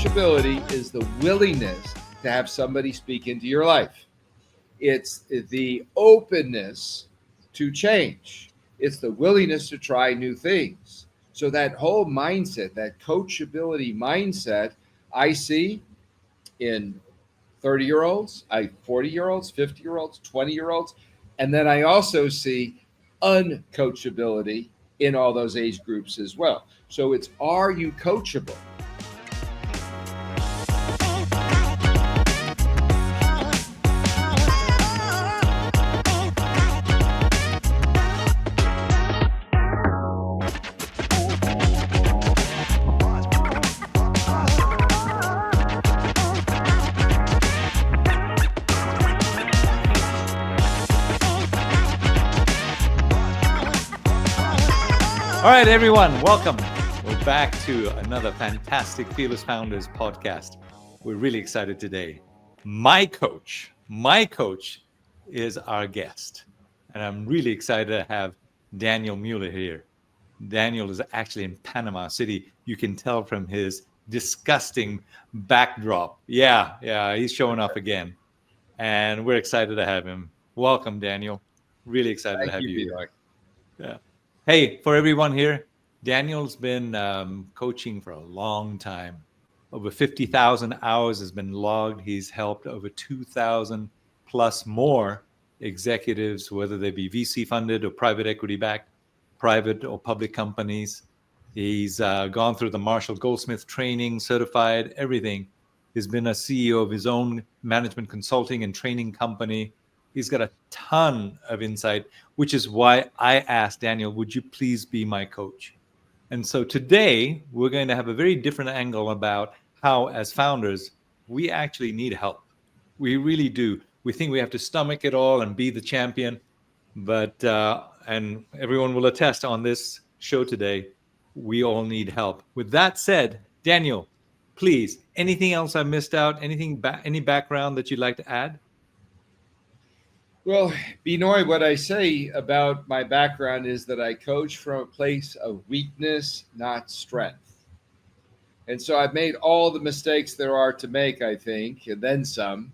coachability is the willingness to have somebody speak into your life. It's the openness to change. It's the willingness to try new things. So that whole mindset, that coachability mindset, I see in 30-year-olds, 40-year-olds, 50-year-olds, 20-year-olds. And then I also see uncoachability in all those age groups as well. So it's, are you coachable? All right, everyone, welcome. We're back to another fantastic Fearless Founders podcast. We're really excited today. My coach is our guest, and I'm really excited to have Daniel Mueller here. Daniel is actually in Panama City. You can tell from his disgusting backdrop. Yeah, he's showing off again, and we're excited to have him. Welcome, Daniel. Really excited to have you here. Yeah. Hey, for everyone here, Daniel's been coaching for a long time. Over 50,000 hours has been logged. He's helped over 2,000 plus more executives, whether they be VC funded or private equity backed, private or public companies. He's gone through the Marshall Goldsmith training, certified, everything. He's been a CEO of his own management consulting and training company. He's got a ton of insight, which is why I asked Daniel, would you please be my coach? And so today we're going to have a very different angle about how, as founders, we actually need help. We really do. We think we have to stomach it all and be the champion. But, and everyone will attest on this show today, we all need help. With that said, Daniel, please, anything else I missed out? Any background that you'd like to add? Well, Binoy, what I say about my background is that I coach from a place of weakness, not strength. And so I've made all the mistakes there are to make, I think, and then some.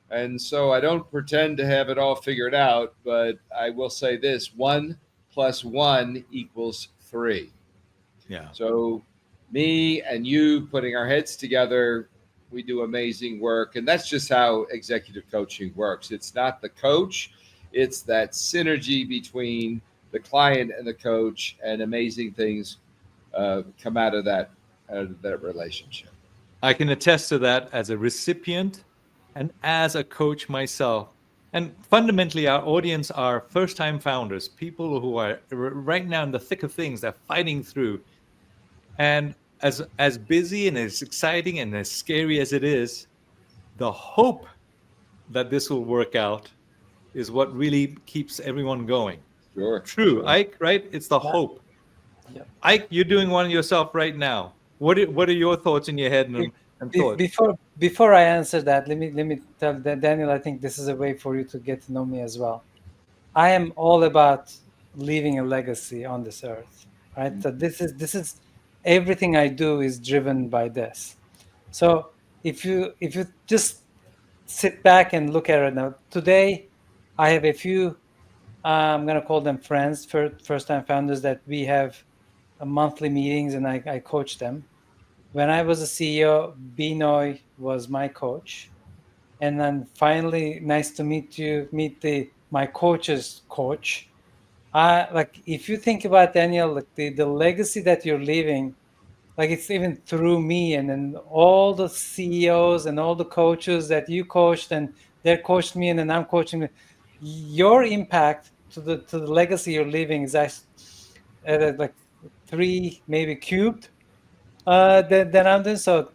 And so I don't pretend to have it all figured out, but I will say this: 1 + 1 = 3. Yeah. So me and you putting our heads together, we do amazing work. And that's just how executive coaching works. It's not the coach, it's that synergy between the client and the coach, and amazing things come out of that relationship. I can attest to that as a recipient and as a coach myself. And fundamentally, our audience are first-time founders, people who are right now in the thick of things, they're fighting through. And as busy and as exciting and as scary as it is, the hope that this will work out is what really keeps everyone going. Sure. True, sure. Ike, right? It's the hope. Yeah. Ike, you're doing one yourself right now. What are your thoughts in your head and thoughts? Before I answer that, let me tell Daniel, I think this is a way for you to get to know me as well. I am all about leaving a legacy on this earth, right? Mm-hmm. So this is everything I do is driven by this. So if you just sit back and look at it now, today I have a few, I'm going to call them friends, first-time founders, that we have monthly meetings and I coach them. When I was a CEO, Binoy was my coach. And then finally, nice to meet you, my coach's coach. Like, if you think about, Daniel, like the legacy that you're leaving, like it's even through me, and then all the CEOs and all the coaches that you coached and they coached me, and then I'm coaching them. Your impact to the legacy you're leaving is actually like 3 maybe cubed than I'm doing. So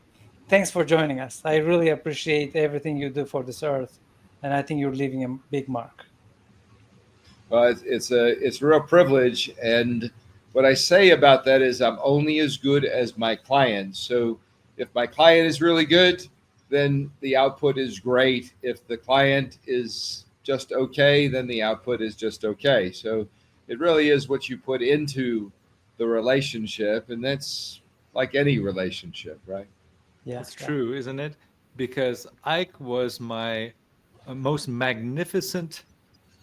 thanks for joining us. I really appreciate everything you do for this earth, and I think you're leaving a big mark. Well, it's a real privilege, and what I say about that is I'm only as good as my client. So if my client is really good, then the output is great. If the client is just okay, then the output is just okay. So it really is what you put into the relationship, and that's like any relationship, right? Yeah, It's yeah. true, isn't it? Because Ike was my most magnificent,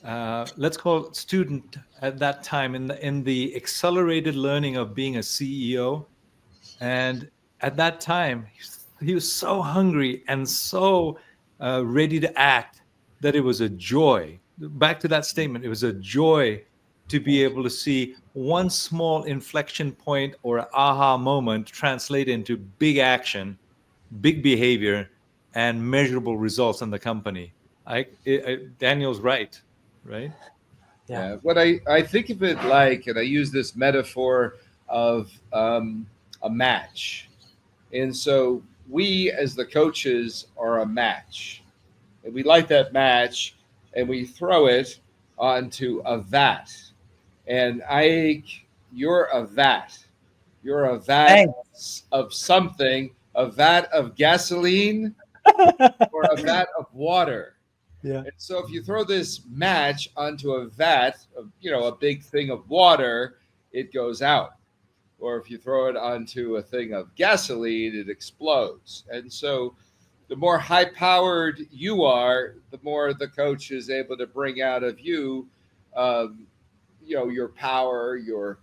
let's call it student at that time in the accelerated learning of being a CEO. And at that time, he was so hungry and so ready to act that it was a joy. Back to that statement, it was a joy to be able to see one small inflection point or aha moment translate into big action, big behavior, and measurable results in the company. Daniel's right, right? Yeah. Yeah. What I think of it like, and I use this metaphor of a match. And so we, as the coaches, are a match. And we light that match and we throw it onto a vat. And you're a vat. You're a vat Thanks. of something, a vat of gasoline or a vat of water. Yeah. And so if you throw this match onto a vat of, a big thing of water, it goes out. Or if you throw it onto a thing of gasoline, it explodes. And so the more high powered you are, the more the coach is able to bring out of you, um, your power, your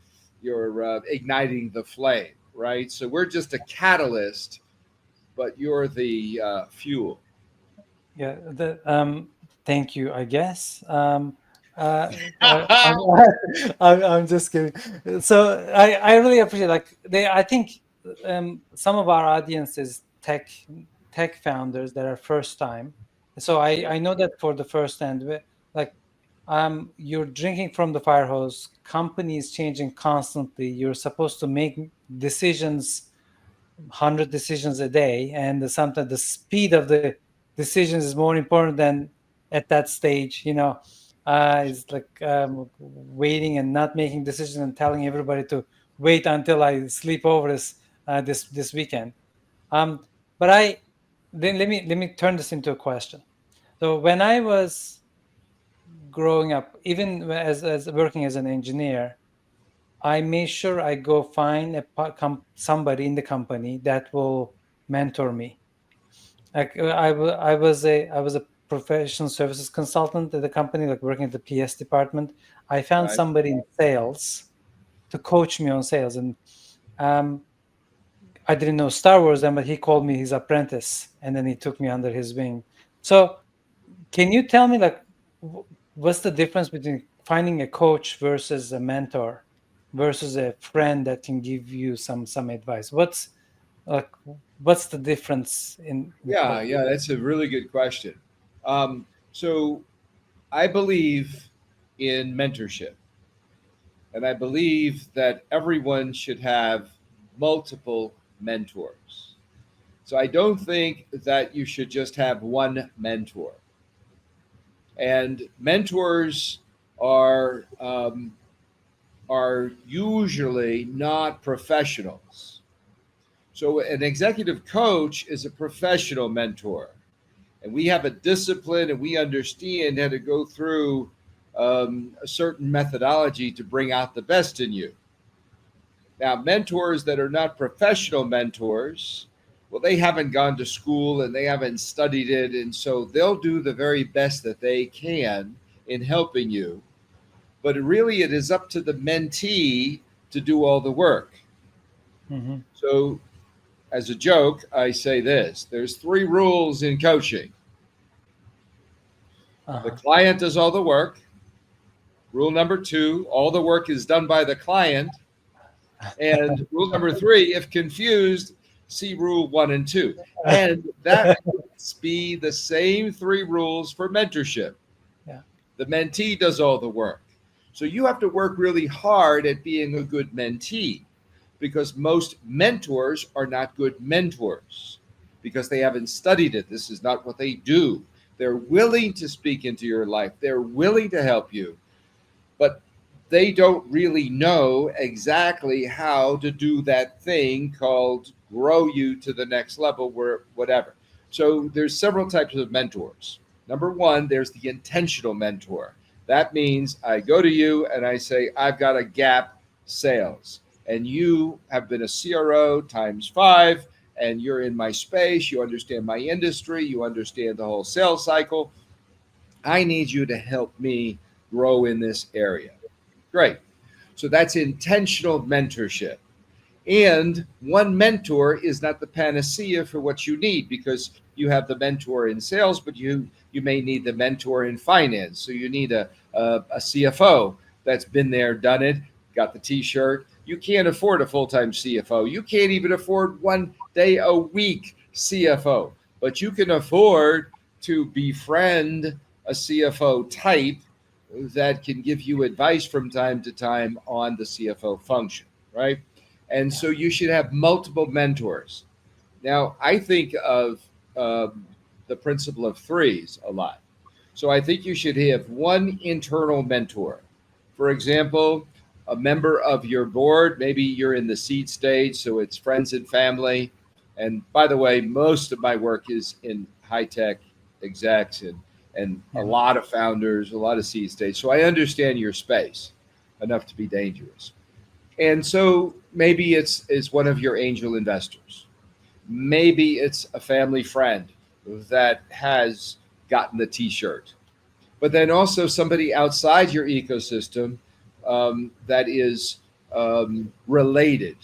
igniting the flame, right? So we're just a catalyst, but you're the fuel. Yeah. Thank you, I guess. I'm, I'm just kidding. So I really appreciate, like, I think some of our audience is tech founders that are first time. So I know that for the first time, like, you're drinking from the fire hose. Company is changing constantly. You're supposed to make decisions, 100 decisions a day, and sometimes the speed of the decisions is more important than at that stage, it's like waiting and not making decisions and telling everybody to wait until I sleep over this weekend. um but I then let me turn this into a question. So when I was growing up, even as working as an engineer, I made sure I go find somebody in the company that will mentor me. Like, I was a professional services consultant at the company, like working at the PS department. I found Right. somebody in sales to coach me on sales, and um, I didn't know Star Wars then, but he called me his apprentice, and then he took me under his wing. So, can you tell me, like, what's the difference between finding a coach versus a mentor versus a friend that can give you some advice? Like what's the difference in Yeah, coach? yeah, that's a really good question. So I believe in mentorship, and I believe that everyone should have multiple mentors. So I don't think that you should just have one mentor. And mentors are are usually not professionals. So an executive coach is a professional mentor, and we have a discipline and we understand how to go through a certain methodology to bring out the best in you. Now, mentors that are not professional mentors, well, they haven't gone to school and they haven't studied it, and so they'll do the very best that they can in helping you. But really, it is up to the mentee to do all the work. Mm-hmm. So, as a joke, I say this: there's three rules in coaching. The Uh-huh. client does all the work. Rule number two, all the work is done by the client. And rule number three, if confused, see rule one and two. And that must be the same three rules for mentorship. Yeah. The mentee does all the work. So you have to work really hard at being a good mentee, because most mentors are not good mentors because they haven't studied it. This is not what they do. They're willing to speak into your life, they're willing to help you, but they don't really know exactly how to do that thing called grow you to the next level, where whatever. So there's several types of mentors. Number one, there's the intentional mentor. That means I go to you and I say, I've got a gap sales, and you have been a CRO times five, and you're in my space, you understand my industry, you understand the whole sales cycle. I need you to help me grow in this area. Great. So that's intentional mentorship. And one mentor is not the panacea for what you need, because you have the mentor in sales, but you may need the mentor in finance. So you need a CFO that's been there, done it, got the T-shirt. You can't afford a full-time CFO. You can't even afford 1 day a week CFO, but you can afford to befriend a CFO type that can give you advice from time to time on the CFO function, right? And so you should have multiple mentors. Now, I think of the principle of threes a lot. So I think you should have one internal mentor. For example, a member of your board, maybe you're in the seed stage, so it's friends and family. And by the way, most of my work is in high tech execs and a lot of founders, a lot of seed stage. So I understand your space enough to be dangerous. And so maybe it's one of your angel investors. Maybe it's a family friend that has gotten the T-shirt, but then also somebody outside your ecosystem that is related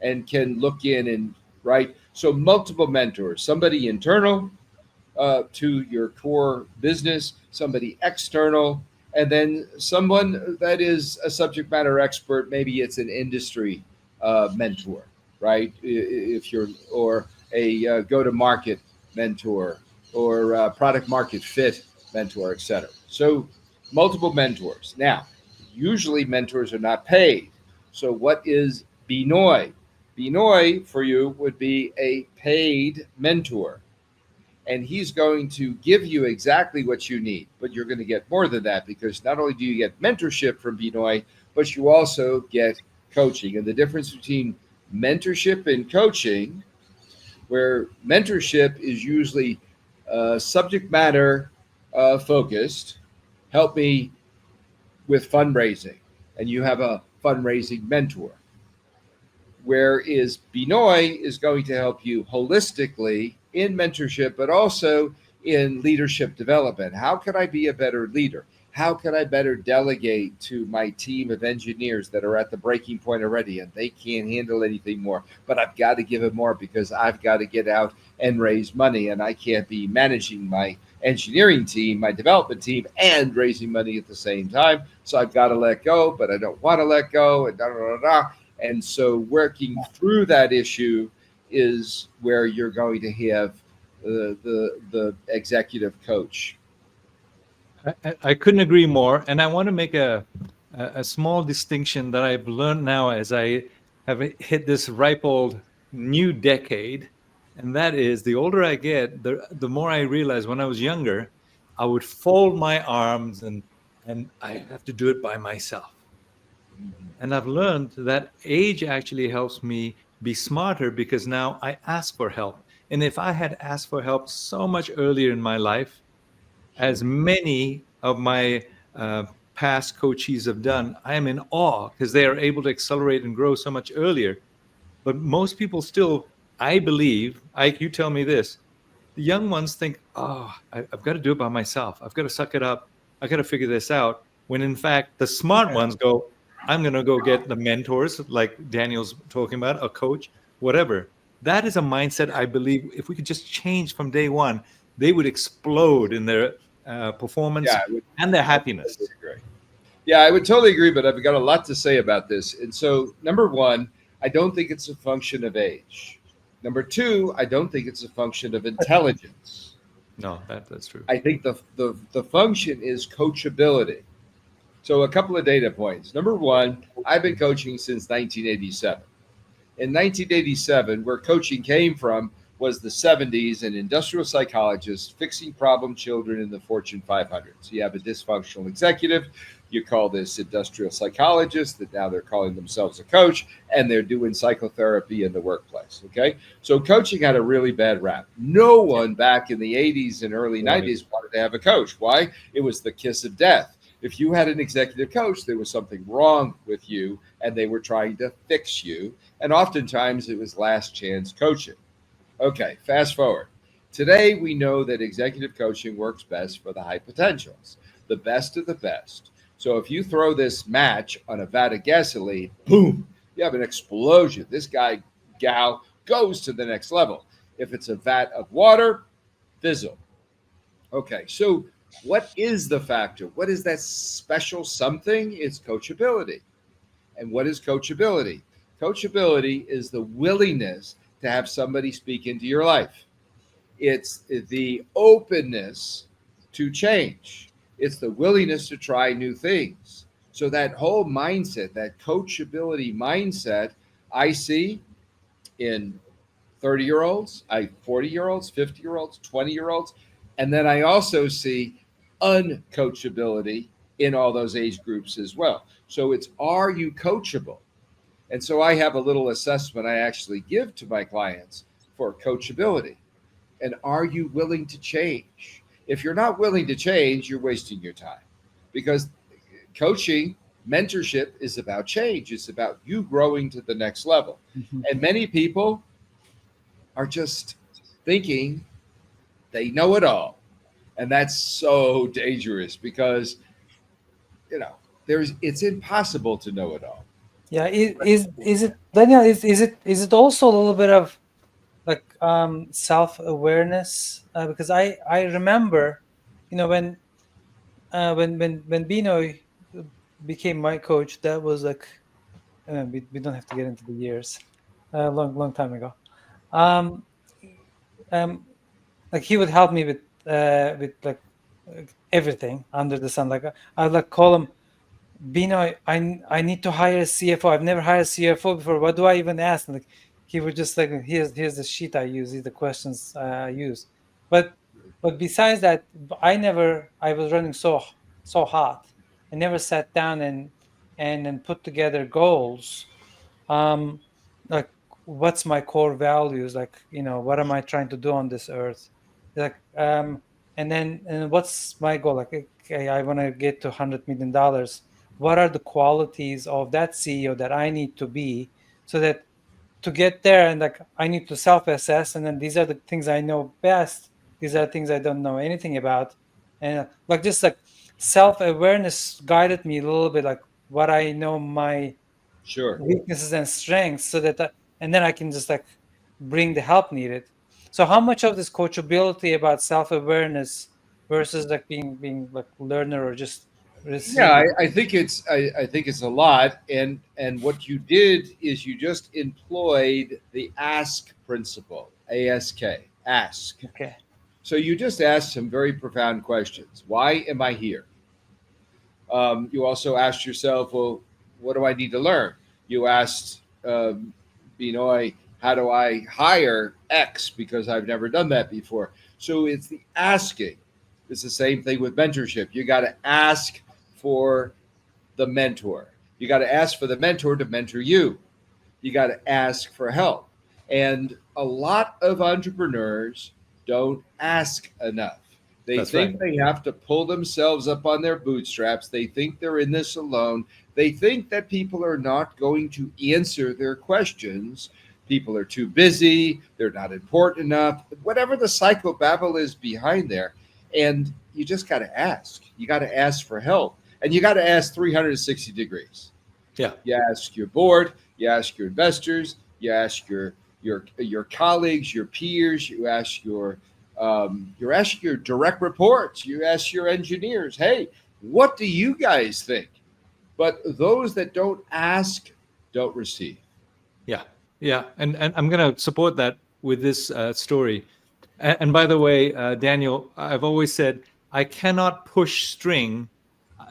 and can look in and right. So multiple mentors, somebody internal to your core business, somebody external, and then someone that is a subject matter expert. Maybe it's an industry mentor, right? If you're, or a go-to-market mentor, or product market fit mentor, etc. So multiple mentors. Now, usually mentors are not paid. So what is Binoy? Binoy for you would be a paid mentor, and he's going to give you exactly what you need. But you're going to get more than that, because not only do you get mentorship from Binoy, but you also get coaching. And the difference between mentorship and coaching, where mentorship is usually subject matter focused, help me with fundraising, and you have a fundraising mentor. Whereas Binoy is going to help you holistically in mentorship, but also in leadership development. How can I be a better leader? How can I better delegate to my team of engineers that are at the breaking point already and they can't handle anything more, but I've got to give it more because I've got to get out and raise money, and I can't be managing my engineering team, my development team, and raising money at the same time. So I've got to let go, but I don't want to let go, and da da da da. And so working through that issue is where you're going to have the executive coach. I couldn't agree more. And I want to make a small distinction that I've learned now as I have hit this ripe old new decade. And that is, the older I get, the more I realize when I was younger, I would fold my arms and I have to do it by myself. And I've learned that age actually helps me be smarter, because now I ask for help. And if I had asked for help so much earlier in my life, as many of my past coaches have done, I am in awe, because they are able to accelerate and grow so much earlier. But most people still, I believe, Ike, you tell me this, the young ones think, oh, I've got to do it by myself. I've got to suck it up. I've got to figure this out. When in fact, the smart ones go, I'm going to go get the mentors, like Daniel's talking about, a coach, whatever. That is a mindset I believe if we could just change from day one, they would explode in their performance and their happiness. Totally, yeah, I would totally agree, but I've got a lot to say about this. And so, number one, I don't think it's a function of age. Number two, I don't think it's a function of intelligence. No, that's true. I think the function is coachability. So a couple of data points. Number one, I've been coaching since 1987. In 1987, where coaching came from was the 70s and industrial psychologists fixing problem children in the Fortune 500. So you have a dysfunctional executive, you call this industrial psychologist, that now they're calling themselves a coach, and they're doing psychotherapy in the workplace. Okay. So coaching had a really bad rap. No one back in the 80s and early 90s wanted to have a coach. Why? It was the kiss of death. If you had an executive coach, there was something wrong with you and they were trying to fix you. And oftentimes it was last chance coaching. Okay, fast forward. Today, we know that executive coaching works best for the high potentials, the best of the best. So if you throw this match on a vat of gasoline, boom, you have an explosion. This guy, gal, goes to the next level. If it's a vat of water, fizzle. Okay, so what is the factor? What is that special something? It's coachability. And what is coachability? Coachability is the willingness to have somebody speak into your life. It's the openness to change. It's the willingness to try new things. So that whole mindset, that coachability mindset, I see in 30-year-olds, 40-year-olds, 50-year-olds, 20-year-olds, and then I also see uncoachability in all those age groups as well. So it's, are you coachable? And so I have a little assessment I actually give to my clients for coachability. And are you willing to change? If you're not willing to change, you're wasting your time, because coaching, mentorship is about change. It's about you growing to the next level. Mhm. And many people are just thinking they know it all. And that's so dangerous, because, you know, it's impossible to know it all. Yeah, is it, Daniel? Is it also a little bit of like self awareness? Because I remember, when Bino became my coach, that was like, we don't have to get into the years, long time ago. Um, um, like he would help me with like everything under the sun. Like I would like call him, Bino, I need to hire a CFO. I've never hired a CFO before. What do I even ask? And like he would just like, here's the sheet I use. These are the questions I use. But besides that, I was running so hot. I never sat down and put together goals. Um, like what's my core values? Like, what am I trying to do on this earth? Like, and what's my goal? Like, okay, I want to get to $100 million. What are the qualities of that CEO that I need to be, so that to get there, and like I need to self-assess, and then these are the things I know best, these are things I don't know anything about, and like just like self-awareness guided me a little bit, like what I know, my Sure. weaknesses and strengths, so that and then I can just like bring the help needed. So how much of this coachability about self-awareness versus like being like learner or just Yeah, receiving? I think it's a lot, and what you did is you just employed the ask principle, ask. Okay. So you just asked some very profound questions. Why am I here? You also asked yourself, well, what do I need to learn? You asked, how do I hire X, because I've never done that before. So it's the asking. It's the same thing with mentorship. You got to ask for the mentor. You got to ask for the mentor to mentor you. You got to ask for help. And a lot of entrepreneurs don't ask enough. They That's right. think they have to pull themselves up on their bootstraps. They think they're in this alone. They think that people are not going to answer their questions. People are too busy. They're not important enough. Whatever the psychobabble is behind there. And you just got to ask. You got to ask for help. And you got to ask 360 degrees. Yeah. You ask your board, you ask your investors, you ask your colleagues, your peers, you ask your direct reports, you ask your engineers, hey, what do you guys think? But those that don't ask don't receive. Yeah, yeah, and I'm going to support that with this story. And by the way, Daniel, I've always said I cannot push string.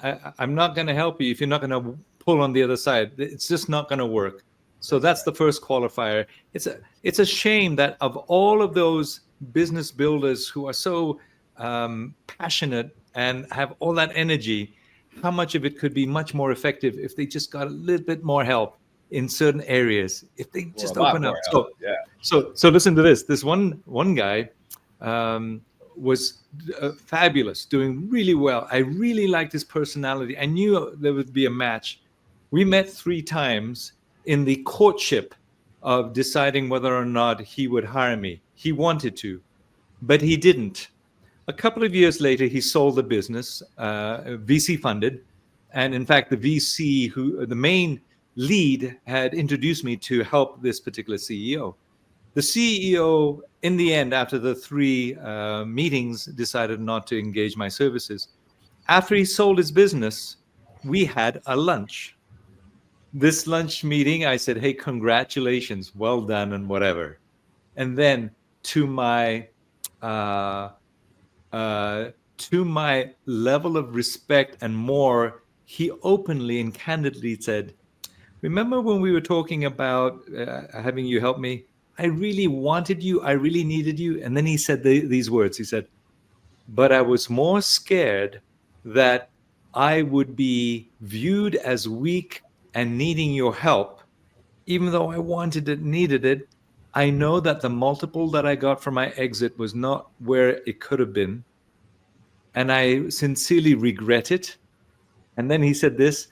I'm not going to help you if you're not going to pull on the other side. It's just not going to work. So that's the first qualifier. It's a shame that of all of those business builders who are so passionate and have all that energy, how much of it could be much more effective if they just got a little bit more help in certain areas, if they Or a just lot open more up. help. Yeah. So listen to this. This one guy was fabulous, doing really well. I really liked his personality. I knew there would be a match. We met 3 times in the courtship of deciding whether or not he would hire me. He wanted to, but he didn't. A couple of years later, he sold the business, VC funded. And in fact, the VC, the main lead, had introduced me to help this particular CEO. The CEO, in the end, after the three meetings, decided not to engage my services. After he sold his business, we had a lunch. This lunch meeting, I said, "Hey, congratulations, well done," and whatever. And then to my uh, to my level of respect and more, he openly and candidly said, "Remember when we were talking about having you help me? I really wanted you. I really needed you." And then he said these words. He said, "But I was more scared that I would be viewed as weak and needing your help, even though I wanted it, needed it. I know that the multiple that I got from my exit was not where it could have been, and I sincerely regret it." And then he said this,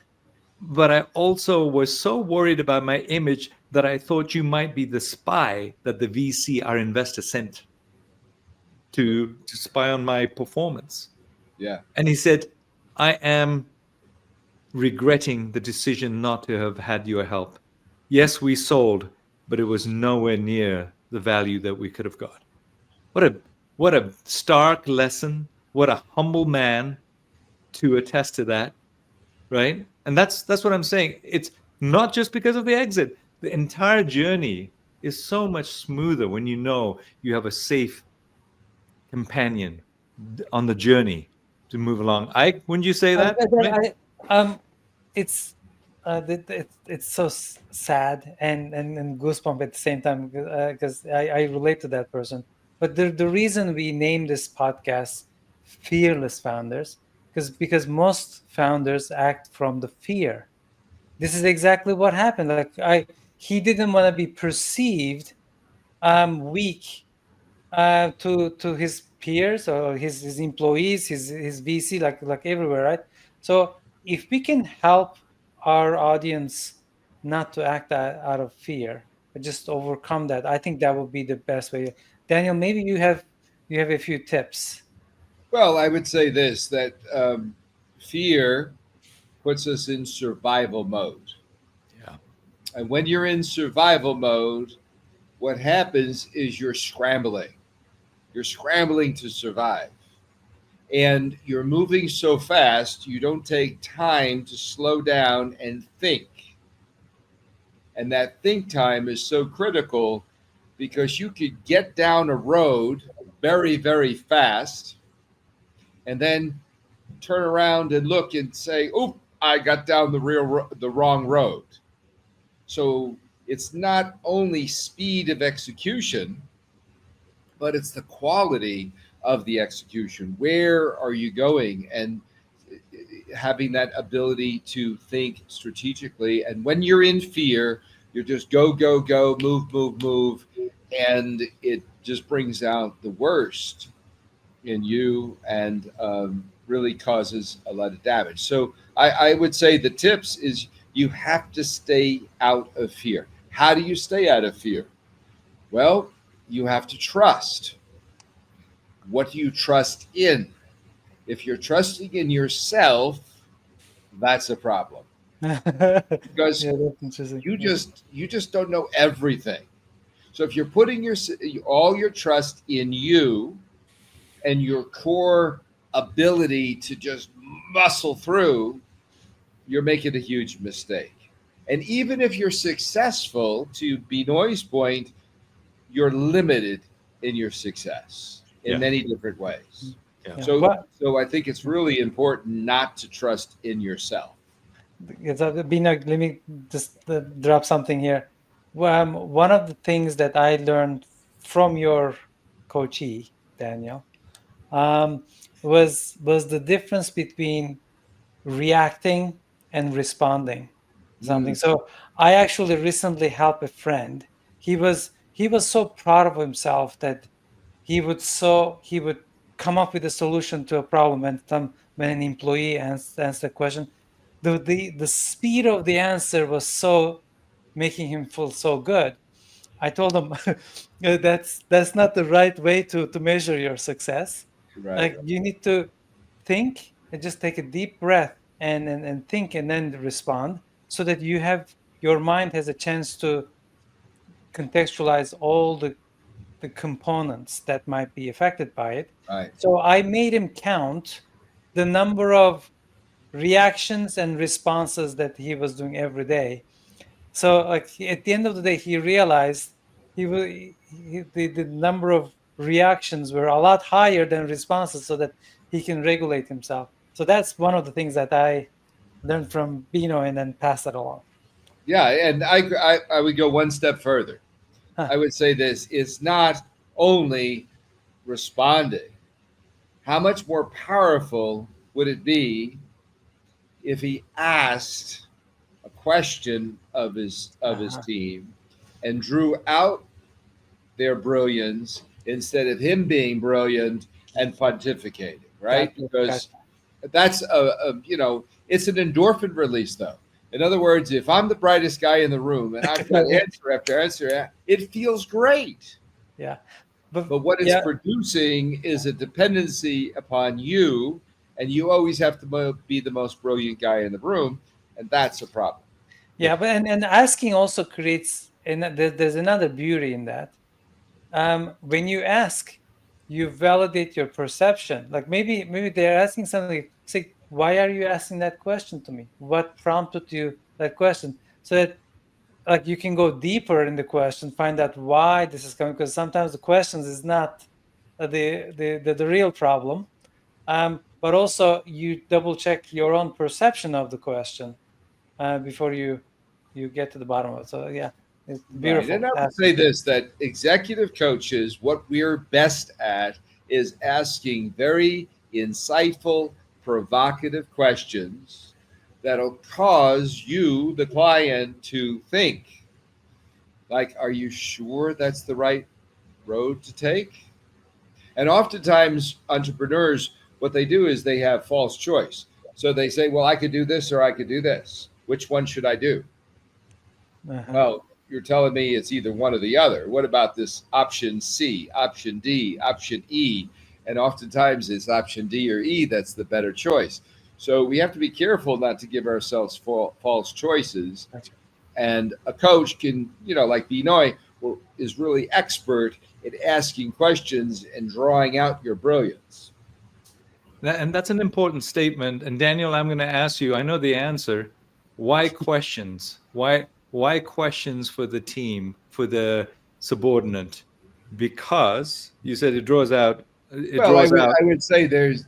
"But I also was so worried about my image that I thought you might be the spy that the VC, our investor, sent to spy on my performance." Yeah. And he said, "I am regretting the decision not to have had your help. Yes, we sold, but it was nowhere near the value that we could have got." What a what a stark lesson. What a humble man to attest to that, right? And that's what I'm saying. It's not just because of the exit. The entire journey is so much smoother when you know you have a safe companion on the journey to move along. I wouldn't you say that? Right? It's it's so sad and goosebump at the same time, because I relate to that person. But the reason we name this podcast Fearless Founders, because most founders act from the fear. This is exactly what happened. Like he didn't want to be perceived weak to his peers or his employees, his VC, like everywhere, right? So if we can help our audience not to act out of fear, but just overcome that, I think that would be the best way. Daniel, maybe you have a few tips. Well, I would say this that fear puts us in survival mode. Yeah. And when you're in survival mode, what happens is you're scrambling. You're scrambling to survive. And you're moving so fast, you don't take time to slow down and think. And that think time is so critical because you could get down a road very, very fast and then turn around and look and say, "Oop, I got down the wrong road." So it's not only speed of execution, but it's the quality of the execution. Where are you going? And having that ability to think strategically. And when you're in fear, you're just go, go, go, move, move, move. And it just brings out the worst in you and really causes a lot of damage. So I would say the tips is you have to stay out of fear. How do you stay out of fear? Well, you have to trust. What do you trust in? If you're trusting in yourself, that's a problem Yeah, because that's interesting. Yeah. you just don't know everything. So if you're putting all your trust in you and your core ability to just muscle through, you're making a huge mistake. And even if you're successful, to Benoit's point, you're limited in your success in Yeah. many different ways. Yeah. Yeah. So, so I think it's really important not to trust in yourself. Bina, let me just drop something here. One of the things that I learned from your coachee, Daniel, um, was the difference between reacting and responding to something. Mm, So I actually recently helped a friend. He was so proud of himself that he would come up with a solution to a problem, and when an employee answers the question, the speed of the answer was so making him feel so good. I told him that's not the right way to measure your success. Right. Like you need to think and just take a deep breath and think and then respond so that your mind has a chance to contextualize all the components that might be affected by it. Right. So I made him count the number of reactions and responses that he was doing every day. So like at the end of the day, he realized the number of reactions were a lot higher than responses, so that he can regulate himself. So that's one of the things that I learned from Bino and then pass it along. Yeah, and I would go one step further. Huh. I would say this: it's not only responding. How much more powerful would it be if he asked a question of his Uh-huh. team and drew out their brilliance instead of him being brilliant and pontificating, right? Gotcha. Because Gotcha. that's it's an endorphin release though. In other words, if I'm the brightest guy in the room and I've got answer after answer, it feels great. Yeah. But But what it's yeah, producing is a dependency upon you, and you always have to be the most brilliant guy in the room, and that's a problem. yeah, but and asking also creates, and there's another beauty in that. When you ask, you validate your perception. Like maybe they're asking something. Say, why are you asking that question to me? What prompted you that question? So that like you can go deeper in the question, find out why this is coming. Because sometimes the questions is not the real problem. But also you double check your own perception of the question before you get to the bottom of it. So yeah, it's Right. beautiful. And I would say this that executive coaches, what we're best at is asking very insightful, provocative questions that'll cause you, the client, to think. Like, are you sure that's the right road to take? And oftentimes, entrepreneurs, what they do is they have false choice. So they say, well, I could do this or I could do this. Which one should I do? Uh-huh. Well, you're telling me it's either one or the other. What about this option C, option D, option E? And oftentimes it's option D or E that's the better choice. So we have to be careful not to give ourselves false choices. Gotcha. And a coach can, like Binoy, is really expert at asking questions and drawing out your brilliance. And that's an important statement. And Daniel, I'm going to ask you, I know the answer. Why questions? Why questions for the team, for the subordinate? Because you said it draws out. It Well, draws out. I would say there's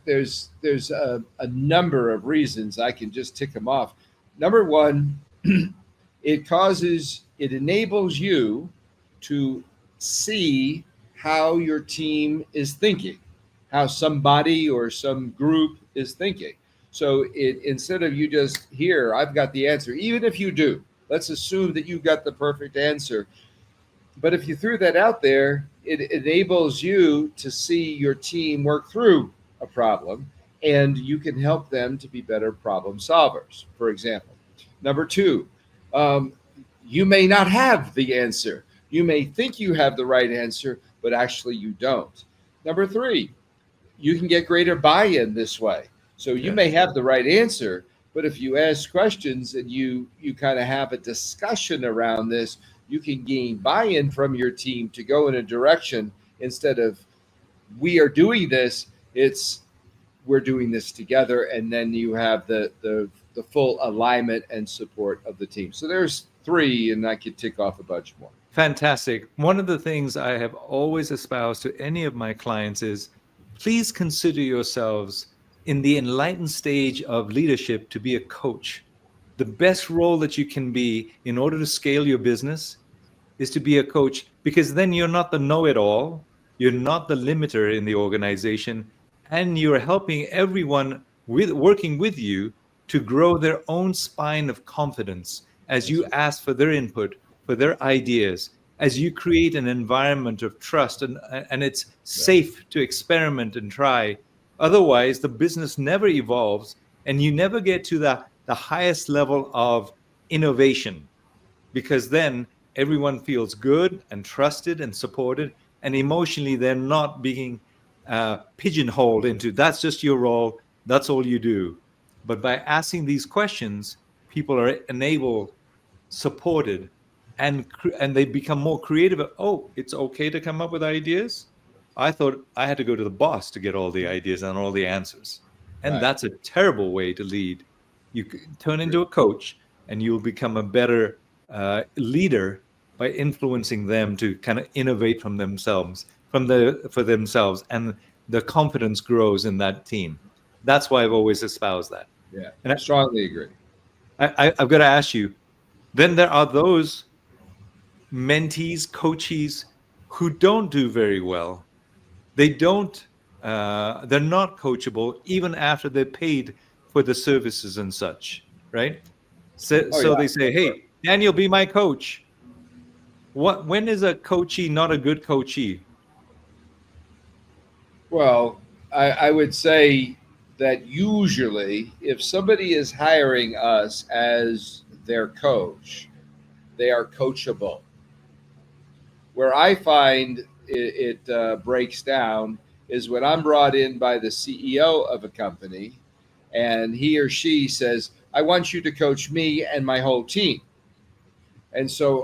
a number of reasons. I can just tick them off. Number one, it enables you to see how your team is thinking, how somebody or some group is thinking. So instead of you just here, I've got the answer. Even if you do, let's assume that you got the perfect answer. But if you threw that out there, it enables you to see your team work through a problem, and you can help them to be better problem solvers, for example. Number two, um, you may not have the answer. You may think you have the right answer, but actually you don't. Number three, you can get greater buy-in this way. So you may Yes. have the right answer, but if you ask questions and you kind of have a discussion around this, you can gain buy-in from your team to go in a direction instead of we are doing this. It's we're doing this together, and then you have the full alignment and support of the team. So there's three, and I could tick off a bunch more. Fantastic. One of the things I have always espoused to any of my clients is please consider yourselves in the enlightened stage of leadership to be a coach. The best role that you can be in order to scale your business is to be a coach, because then you're not the know-it-all, you're not the limiter in the organization, and you're helping everyone with working with you to grow their own spine of confidence as Yes, you sir. ask for their input, for their ideas, as you create an environment of trust, and it's Yeah. safe to experiment and try. Otherwise the business never evolves and you never get to the highest level of innovation, because then everyone feels good and trusted and supported, and emotionally they're not being pigeonholed into that's just your role, that's all you do. But by asking these questions, people are enabled, supported, and they become more creative. Oh, it's okay to come up with ideas. I thought I had to go to the boss to get all the ideas and all the answers, and Right. that's a terrible way to lead. You turn into a coach, and you'll become a better leader by influencing them to kind of innovate from themselves, for themselves, and the confidence grows in that team. That's why I've always espoused that. Yeah. And Strongly agree. I've got to ask you, then there are those mentees, coaches who don't do very well. They don't, they're not coachable even after they're paid for the services and such, right? So, Oh so yeah. they say, hey, Daniel, be my coach. When is a coachee not a good coachee? Well, I would say that usually, if somebody is hiring us as their coach, they are coachable. Where I find it breaks down is when I'm brought in by the CEO of a company and he or she says, I want you to coach me and my whole team. And so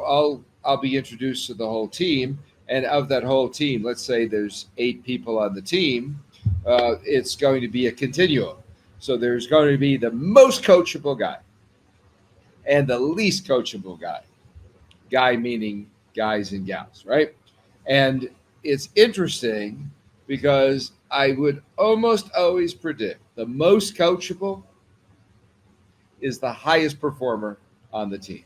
I'll be introduced to the whole team. And of that whole team, let's say there's 8 people on the team, it's going to be a continuum. So there's going to be the most coachable guy and the least coachable guy. Guy meaning guys and gals, right? And it's interesting because I would almost always predict the most coachable is the highest performer on the team.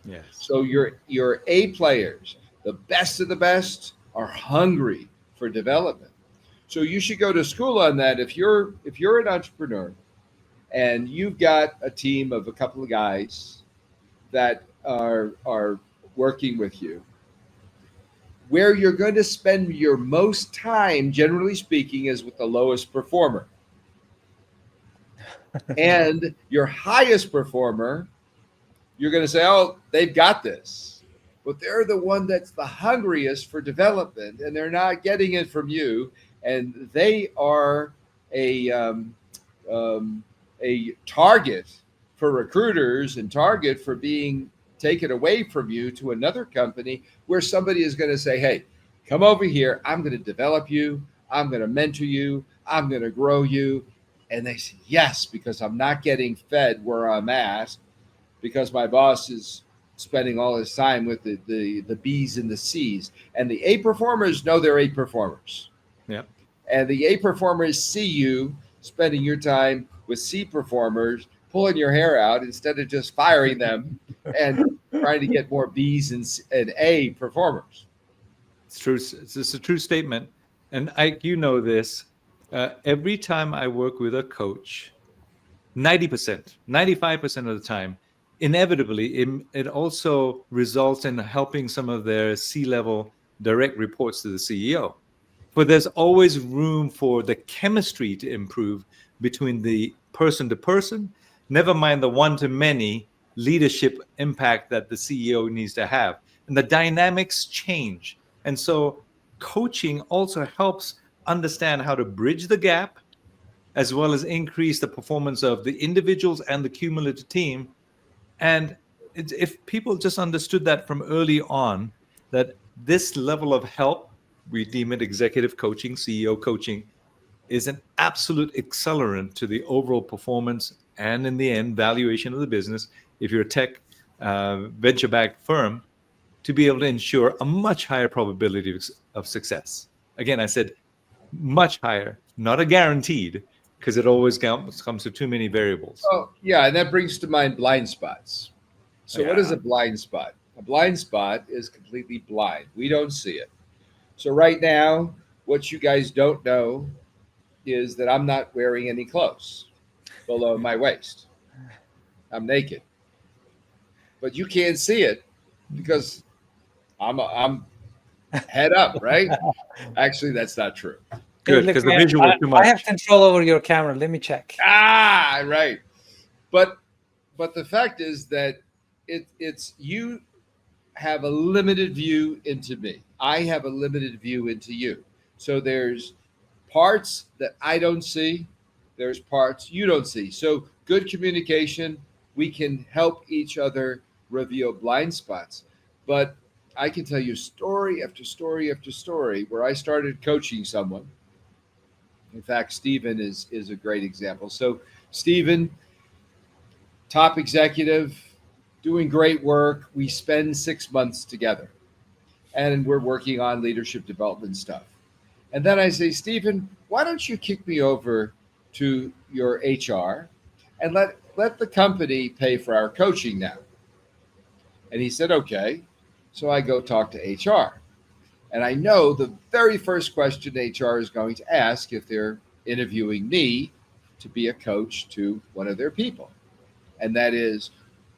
Yes. So your A players, the best of the best, are hungry for development. So you should go to school on that. If you're an entrepreneur and you've got a team of a couple of guys that are working with you, where you're going to spend your most time, generally speaking, is with the lowest performer. And your highest performer, you're going to say, oh, they've got this. But they're the one that's the hungriest for development, and they're not getting it from you. And they are a, um, a target for recruiters and target for being taken away from you to another company where somebody is going to say, hey, come over here. I'm going to develop you. I'm going to mentor you. I'm going to grow you. And they say, yes, because I'm not getting fed where I'm at because my boss is spending all his time with the B's and the C's. And the A performers know they're A performers. Yeah. And the A performers see you spending your time with C performers, pulling your hair out instead of just firing them and trying to get more B's and A performers. It's true. It's a true statement. And you know this. Every time I work with a coach, 90%, 95% of the time, inevitably, it also results in helping some of their C-level direct reports to the CEO. But there's always room for the chemistry to improve between the person to person, never mind the one to many leadership impact that the CEO needs to have. And the dynamics change. And so coaching also helps understand how to bridge the gap as well as increase the performance of the individuals and the cumulative team. And if people just understood that from early on, that this level of help, we deem it executive coaching, CEO coaching, is an absolute accelerant to the overall performance and, in the end, valuation of the business. If you're a tech venture-backed firm, to be able to ensure a much higher probability of success. Again, I said much higher, not a guaranteed, because it always comes to too many variables. Oh, yeah, and that brings to mind blind spots. So, what is Yeah. a blind spot? A blind spot is completely blind. We don't see it. So, right now, what you guys don't know is that I'm not wearing any clothes below my waist. I'm naked, but you can't see it because I'm head up, right? Actually, that's not true. Hey, Good, look, because the man, visual is too I have much. control over your camera. Let me check. Ah, right. But the fact is that it's you have a limited view into me. I have a limited view into you. So there's parts that I don't see, there's parts you don't see. So good communication, we can help each other reveal blind spots. But I can tell you story after story after story where I started coaching someone. In fact, Stephen is a great example. So Stephen, top executive, doing great work. We spend 6 months together and we're working on leadership development stuff. And then I say, Stephen, why don't you kick me over to your HR and let the company pay for our coaching now? And he said, okay. So I go talk to HR. And I know the very first question HR is going to ask if they're interviewing me to be a coach to one of their people. And that is,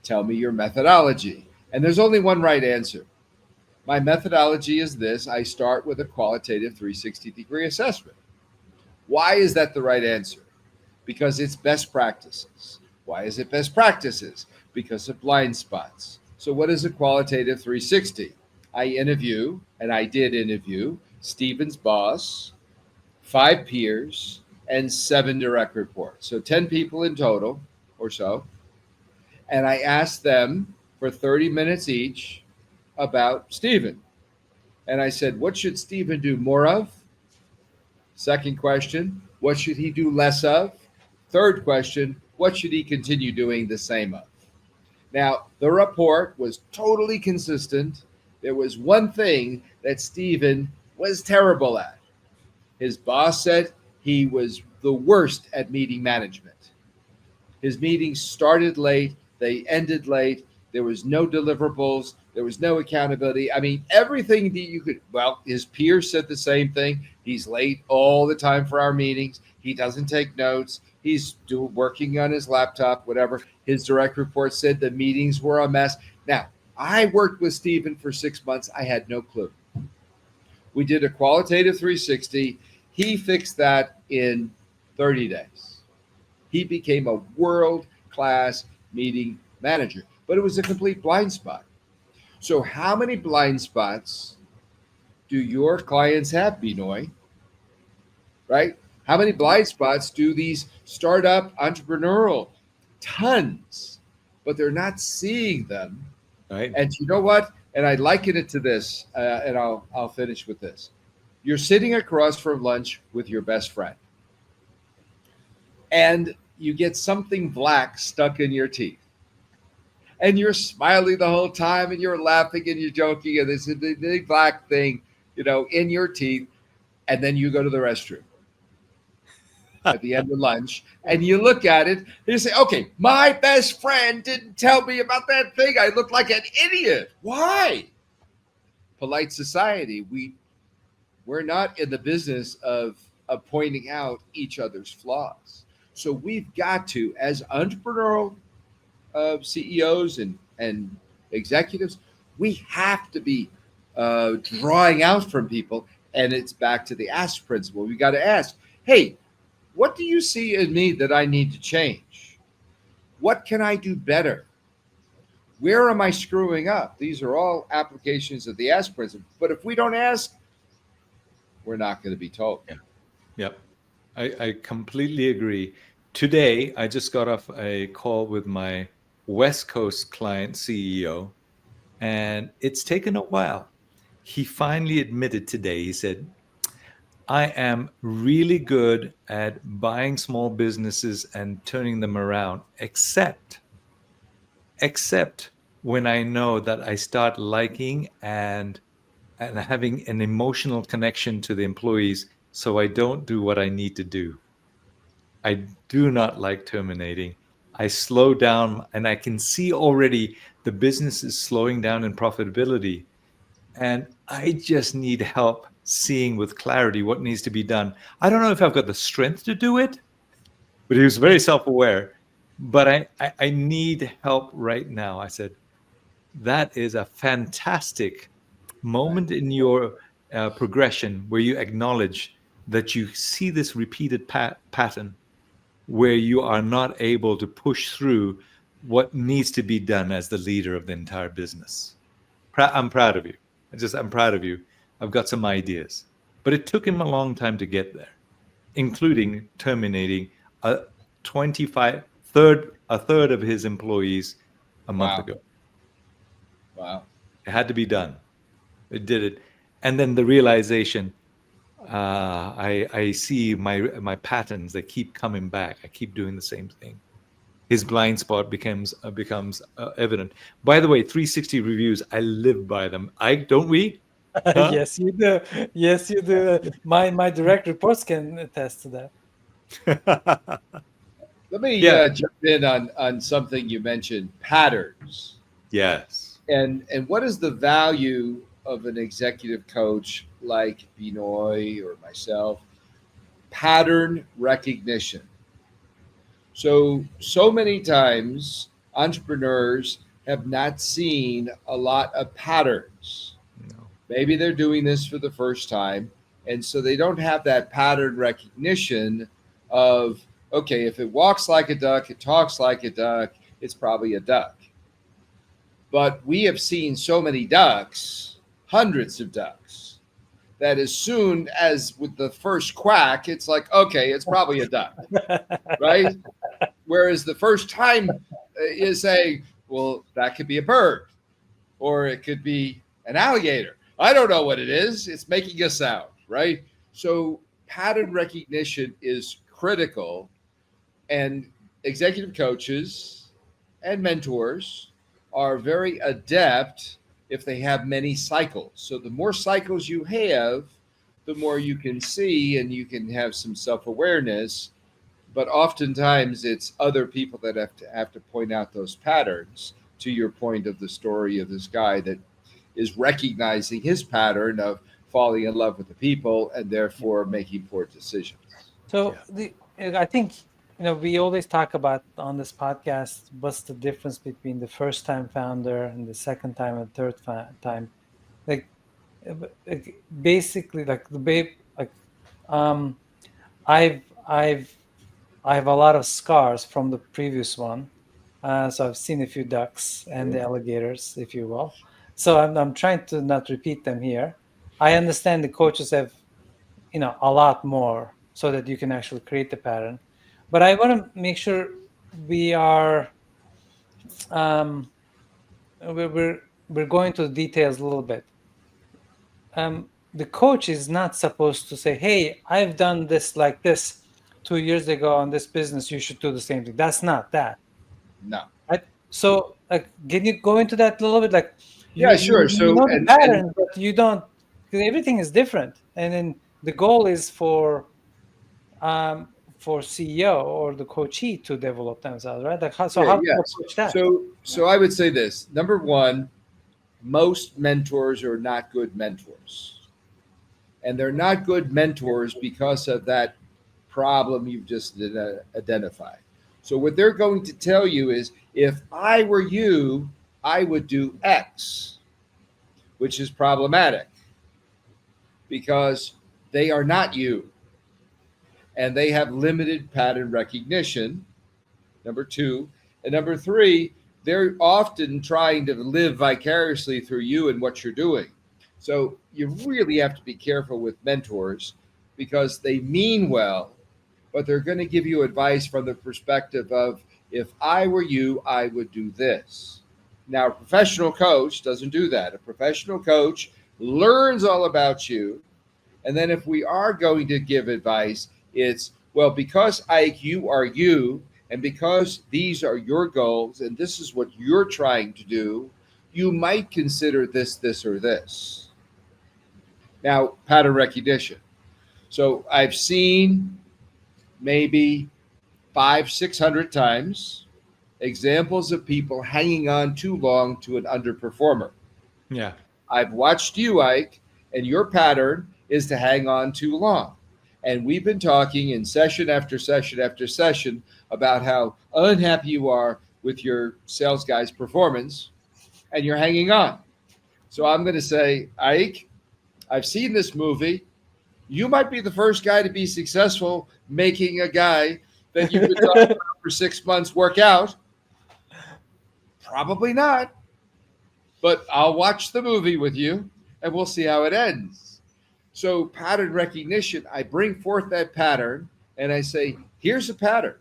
tell me your methodology. And there's only one right answer. My methodology is this: I start with a qualitative 360-degree assessment. Why is that the right answer? Because it's best practices. Why is it best practices? Because of blind spots. So, what is a qualitative 360? I interview, and I did interview, Stephen's boss, 5 peers, and 7 direct reports. So, 10 people in total or so. And I asked them for 30 minutes each about Stephen. And I said, what should Stephen do more of? Second question, what should he do less of? Third question, what should he continue doing the same of? Now, the report was totally consistent. There was one thing that Stephen was terrible at. His boss said he was the worst at meeting management. His meetings started late, they ended late. There was no deliverables. There was no accountability. I mean, everything that you could. Well, his peers said the same thing. He's late all the time for our meetings. He doesn't take notes. He's working on his laptop, whatever. His direct report said the meetings were a mess. Now, I worked with Stephen for 6 months. I had no clue. We did a qualitative 360. He fixed that in 30 days. He became a world-class meeting manager, but it was a complete blind spot. So how many blind spots do your clients have, Binoy? Right? How many blind spots do these startup entrepreneurial? Tons, but they're not seeing them. Right. And you know what? And I liken it to this, and I'll finish with this. You're sitting across from lunch with your best friend, and you get something black stuck in your teeth. And you're smiling the whole time, and you're laughing, and you're joking, and there's a big black thing, in your teeth. And then you go to the restroom at the end of lunch, and you look at it, and you say, okay, my best friend didn't tell me about that thing. I look like an idiot. Why? Polite society, we're not in the business of pointing out each other's flaws. So we've got to, as entrepreneurial CEOs and executives, we have to be drawing out from people. And it's back to the ask principle. We got to ask, hey, what do you see in me that I need to change? What can I do better? Where am I screwing up? These are all applications of the ask principle. But if we don't ask, we're not going to be told. Yeah. Yep. I completely agree. Today, I just got off a call with my West Coast client CEO, and it's taken a while. He finally admitted today, he said, I am really good at buying small businesses and turning them around, except when I know that I start liking and having an emotional connection to the employees, so I don't do what I need to do. I do not like terminating. I slow down, and I can see already the business is slowing down in profitability. And I just need help seeing with clarity what needs to be done. I don't know if I've got the strength to do it, but he was very self-aware. But I need help right now. I said, that is a fantastic moment in your progression where you acknowledge that you see this repeated pattern where you are not able to push through what needs to be done as the leader of the entire business. I'm proud of you. I'm proud of you. I've got some ideas. But it took him a long time to get there, including terminating a 25 third a third of his employees a month Wow. ago. Wow. It had to be done. It did it, and then the realization. I see my patterns. They keep coming back. I keep doing the same thing. His blind spot becomes evident. By the way, 360 reviews. I live by them. I don't we? Huh? Yes, you do. Yes, you do. My direct reports can attest to that. Let me Yeah. jump in on something you mentioned: patterns. Yes. And what is the value of an executive coach like Binoy or myself? Pattern recognition. So many times entrepreneurs have not seen a lot of patterns. No. Maybe they're doing this for the first time, and so they don't have that pattern recognition of, okay, if it walks like a duck, it talks like a duck, it's probably a duck. But we have seen so many ducks, hundreds of ducks, that as soon as with the first quack, it's like, okay, it's probably a duck, right? Whereas the first time is saying, well, that could be a bird or it could be an alligator. I don't know what it is. It's making a sound, right? So pattern recognition is critical. And executive coaches and mentors are very adept if they have many cycles. So the more cycles you have, the more you can see and you can have some self-awareness. But oftentimes it's other people that have to point out those patterns, to your point of the story of this guy that is recognizing his pattern of falling in love with the people and therefore making poor decisions. So Yeah. I think we always talk about on this podcast what's the difference between the first time founder and the second time and third time. Like basically, like the babe, like um, I've I've I have a lot of scars from the previous one, so I've seen a few ducks and the alligators, if you will. So I'm trying to not repeat them here. I understand the coaches have a lot more so that you can actually create the pattern, but I want to make sure we are um, we're going to the details a little bit. The coach is not supposed to say, hey, I've done this like this 2 years ago on this business, you should do the same thing. That's not that. No. Right? So like, can you go into that a little bit? Like you Yeah, you, sure. you So know the and pattern, but you don't, because everything is different. And then the goal is for CEO or the coachee to develop themselves, right? Like yeah, how do you yes. approach that? So I would say this. Number one, most mentors are not good mentors. And they're not good mentors because of that problem you've just identified. So what they're going to tell you is, if I were you, I would do X, which is problematic because they are not you and they have limited pattern recognition. Number two. And number three, they're often trying to live vicariously through you and what you're doing. So you really have to be careful with mentors because they mean well, but they're going to give you advice from the perspective of, if I were you, I would do this. Now, a professional coach doesn't do that. A professional coach learns all about you. And then if we are going to give advice, it's, well, because Ike, you are you, and because these are your goals, and this is what you're trying to do, you might consider this, this, or this. Now, pattern recognition. So I've seen maybe five, 600 times examples of people hanging on too long to an underperformer. Yeah. I've watched you, Ike, and your pattern is to hang on too long. And we've been talking in session after session after session about how unhappy you are with your sales guy's performance and you're hanging on. So I'm going to say, Ike, I've seen this movie. You might be the first guy to be successful making a guy that you've been talking about for 6 months work out. Probably not. but I'll watch the movie with you and we'll see how it ends. So, pattern recognition, I bring forth that pattern and I say, here's a pattern.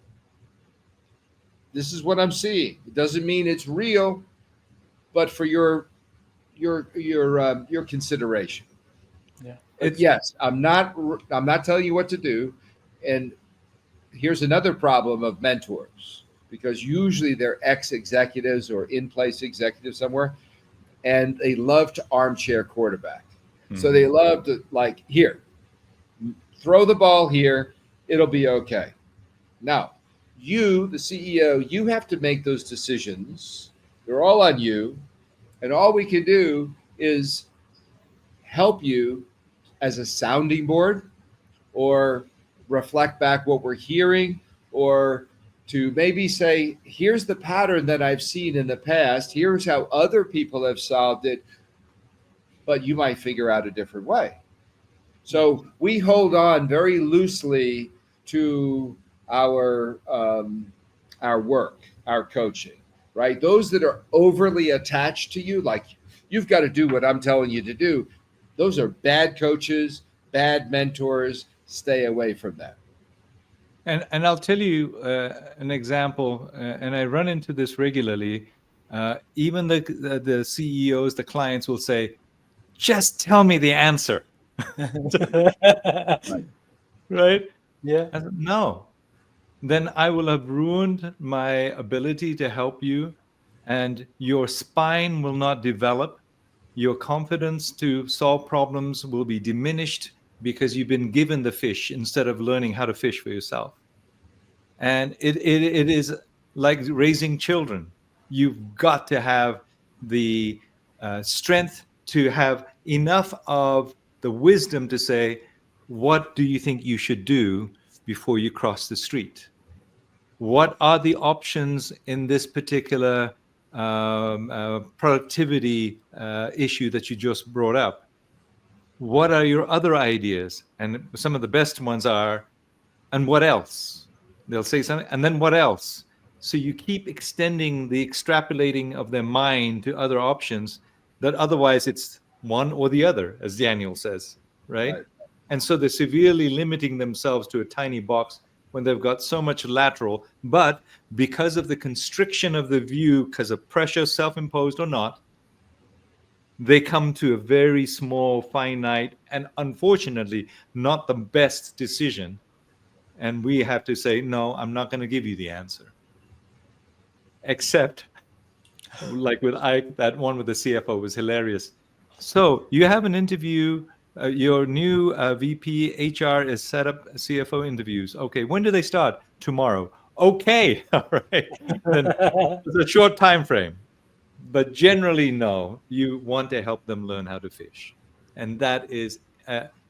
This is what I'm seeing. It doesn't mean it's real, but for your consideration. Yeah. But yes, I'm not telling you what to do. And here's another problem of mentors, because usually they're ex-executives or in-place executives somewhere, and they love to armchair quarterback. So they love to, like, here, throw the ball here, it'll be okay. Now, you, the CEO, you have to make those decisions. They're all on you. And all we can do is help you as a sounding board, or reflect back what we're hearing, or to maybe say, here's the pattern that I've seen in the past. Here's how other people have solved it, but you might figure out a different way. So we hold on very loosely to our work, our coaching, right? Those that are overly attached to you, like you've got to do what I'm telling you to do, those are bad coaches, bad mentors. Stay away from that. And I'll tell you an example, and I run into this regularly. Even the CEOs, the clients will say, "Just tell me the answer," right? Yeah. I said, no, then I will have ruined my ability to help you, and your spine will not develop. Your confidence to solve problems will be diminished because you've been given the fish instead of learning how to fish for yourself. And it is like raising children. You've got to have the strength to have enough of the wisdom to say, what do you think you should do before you cross the street? What are the options in this particular productivity issue that you just brought up? What are your other ideas? And some of the best ones are, and what else? They'll say something, and then what else? So you keep extending the extrapolating of their mind to other options, that otherwise it's one or the other, as Daniel says, right? And so they're severely limiting themselves to a tiny box when they've got so much lateral. But because of the constriction of the view, because of pressure, self-imposed or not, they come to a very small, finite, and unfortunately not the best decision. And we have to say, no, I'm not going to give you the answer. Except, like with Ike, that one with the CFO was hilarious. So you have an interview. Your new VP HR is set up CFO interviews. Okay, when do they start? Tomorrow. Okay, all right. Then it's a short time frame. But generally, no, you want to help them learn how to fish. And that is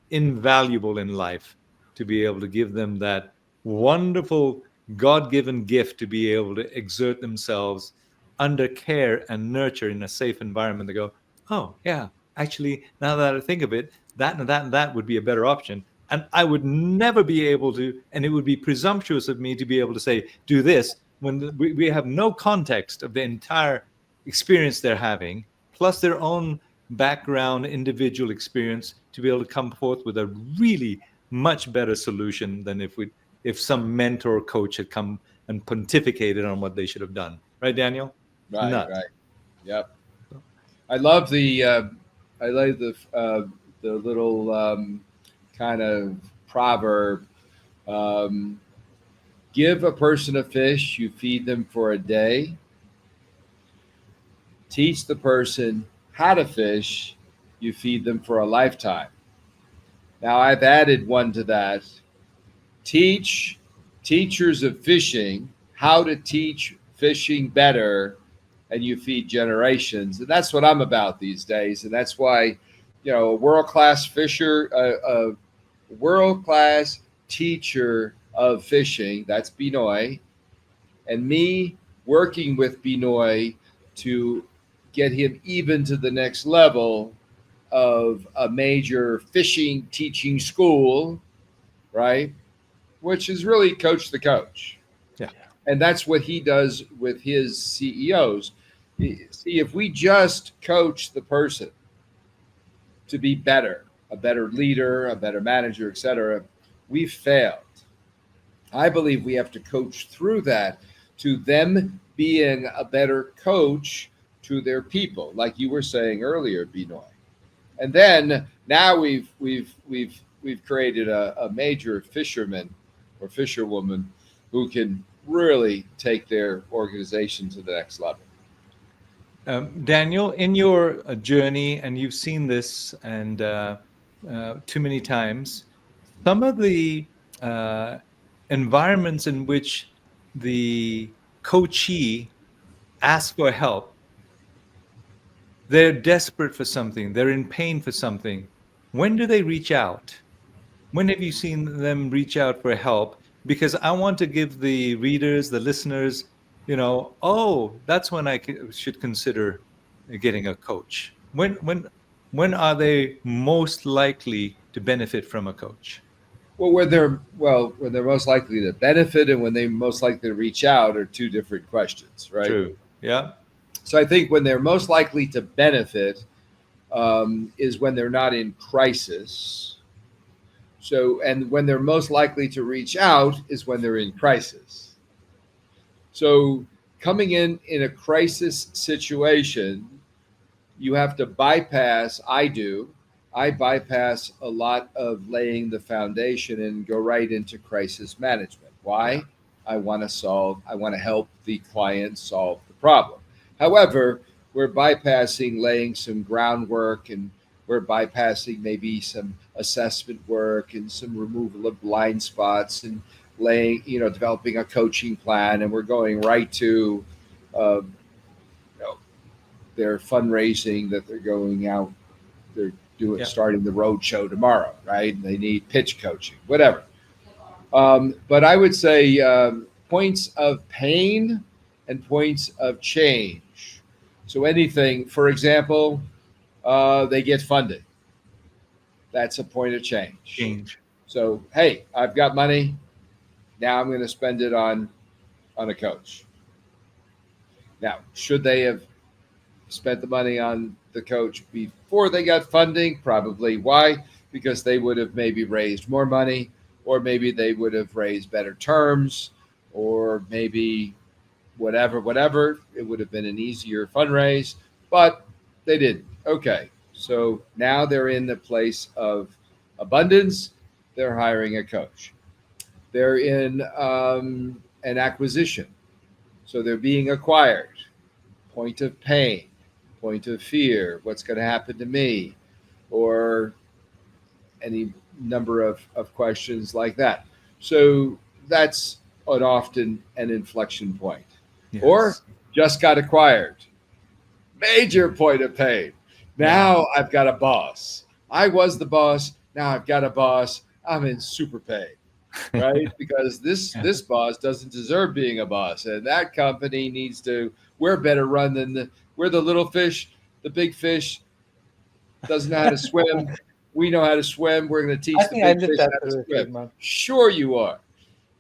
invaluable in life, to be able to give them that wonderful God-given gift to be able to exert themselves under care and nurture in a safe environment. They go, oh, yeah, actually, now that I think of it, that and that and that would be a better option. And I would never be able to, and it would be presumptuous of me to be able to say, do this, when we have no context of the entire experience they're having, plus their own background, individual experience, to be able to come forth with a really much better solution than if some mentor or coach had come and pontificated on what they should have done. Right, Daniel? Right, Nuts. right. Yep. I love the little kind of proverb. Give a person a fish, you feed them for a day. Teach the person how to fish, you feed them for a lifetime. Now, I've added one to that. Teach teachers of fishing how to teach fishing better, and you feed generations. And that's what I'm about these days. And that's why, a world-class fisher, a world-class teacher of fishing, that's Binoy, and me working with Binoy to get him even to the next level of a major fishing teaching school, right? Which is really coach the coach. Yeah. And that's what he does with his CEOs. See, if we just coach the person to be better, a better leader, a better manager, etc., we've failed. I believe we have to coach through that to them being a better coach to their people, like you were saying earlier, Binoy. And then now we've created a major fisherman or fisherwoman who can really take their organization to the next level. Daniel, in your journey, and you've seen this and too many times, some of the uh, environments in which the coachee asks for help, they're desperate for something, they're in pain for something. When do they reach out? When have you seen them reach out for help? Because I want to give the readers, the listeners, oh, that's when should consider getting a coach. When are they most likely to benefit from a coach? When they're most likely to benefit and when they most likely to reach out are two different questions, right? True. Yeah. So I think when they're most likely to benefit is when they're not in crisis. So, and when they're most likely to reach out is when they're in crisis. So, coming in a crisis situation, you have to bypass. I bypass a lot of laying the foundation and go right into crisis management. Why? I want to help the client solve the problem. However, we're bypassing laying some groundwork, and we're bypassing maybe some assessment work and some removal of blind spots and laying, developing a coaching plan. And we're going right to, uh, their fundraising that they're going out, they're doing, Yeah. starting the road show tomorrow, right? They need pitch coaching, whatever. But I would say points of pain and points of change. So anything, for example, they get funded. That's a point of change. Change. So hey, I've got money. Now I'm going to spend it on a coach. Now, should they have spent the money on the coach before they got funding? Probably. Why? Because they would have maybe raised more money, or maybe they would have raised better terms, or maybe whatever. It would have been an easier fundraise, but they didn't. Okay. So now they're in the place of abundance. They're hiring a coach. They're in an acquisition. So they're being acquired. Point of pain, point of fear, what's going to happen to me, or any number of questions like that. So that's often an inflection point. Yes. Or just got acquired. Major point of pain. Now I've got a boss. I was the boss. Now I've got a boss. I'm in super pain, right? Because this boss doesn't deserve being a boss, and that company needs to. We're better run than we're the little fish. The big fish doesn't know how to swim. We know how to swim. We're going to teach I the think I big did fish that how to through swim. Piedmont. Sure, you are.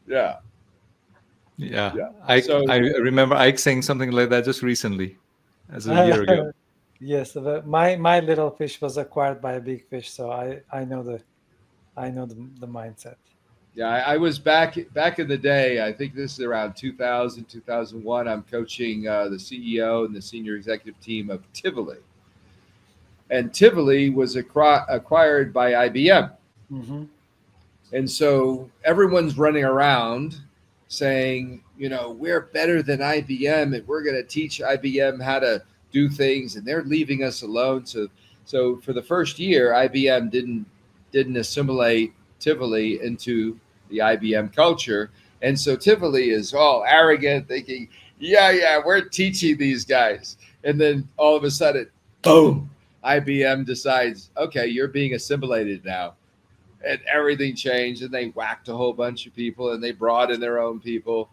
Yeah. Yeah. Yeah. So I remember Ike saying something like that just recently, as a year ago. Yes, my little fish was acquired by a big fish, so I know the mindset. yeah, I was back in the day. I think this is around 2000, 2001. I'm coaching the CEO and the senior executive team of Tivoli, and Tivoli was acquired by IBM. Mm-hmm. And so everyone's running around saying, we're better than IBM and we're going to teach IBM how to do things, and they're leaving us alone. So for the first year, IBM didn't assimilate Tivoli into the IBM culture. And so Tivoli is all arrogant, thinking, yeah, we're teaching these guys. And then all of a sudden, boom, IBM decides, okay, you're being assimilated now, and everything changed, and they whacked a whole bunch of people, and they brought in their own people.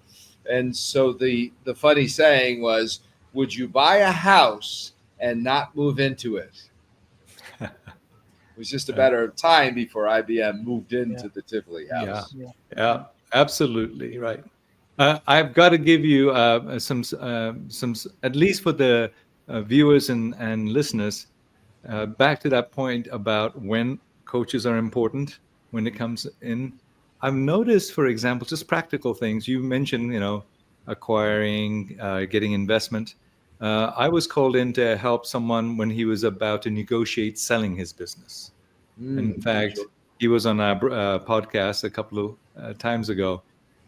And so the funny saying was, would you buy a house and not move into it? It was just a matter of time before IBM moved into the Tivoli Yeah. house. Yeah. Yeah. Absolutely right. I've got to give you at least for the viewers and listeners, back to that point about when coaches are important when it comes in. I've noticed, for example, just practical things. You mentioned, acquiring, getting investment. I was called in to help someone when he was about to negotiate selling his business. In fact, Sure. he was on our podcast a couple of times ago.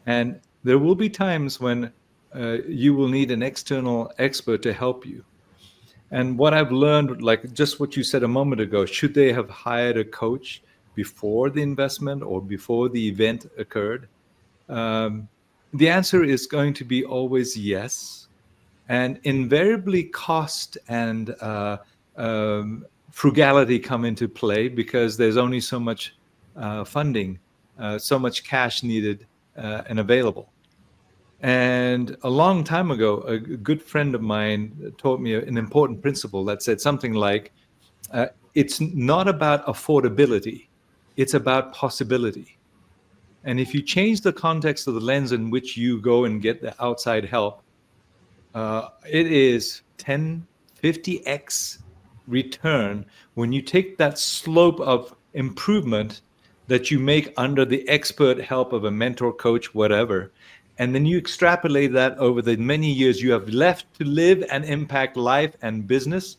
And there will be times when you will need an external expert to help you. And what I've learned, like just what you said a moment ago, should they have hired a coach before the investment or before the event occurred? Um, the answer is going to be always yes. And invariably, cost and frugality come into play because there's only so much funding, so much cash needed and available. And a long time ago, a good friend of mine taught me an important principle that said something like, uh, it's not about affordability, it's about possibility. And if you change the context of the lens in which you go and get the outside help, it is 10, 50x return when you take that slope of improvement that you make under the expert help of a mentor, coach, whatever. And then you extrapolate that over the many years you have left to live and impact life and business.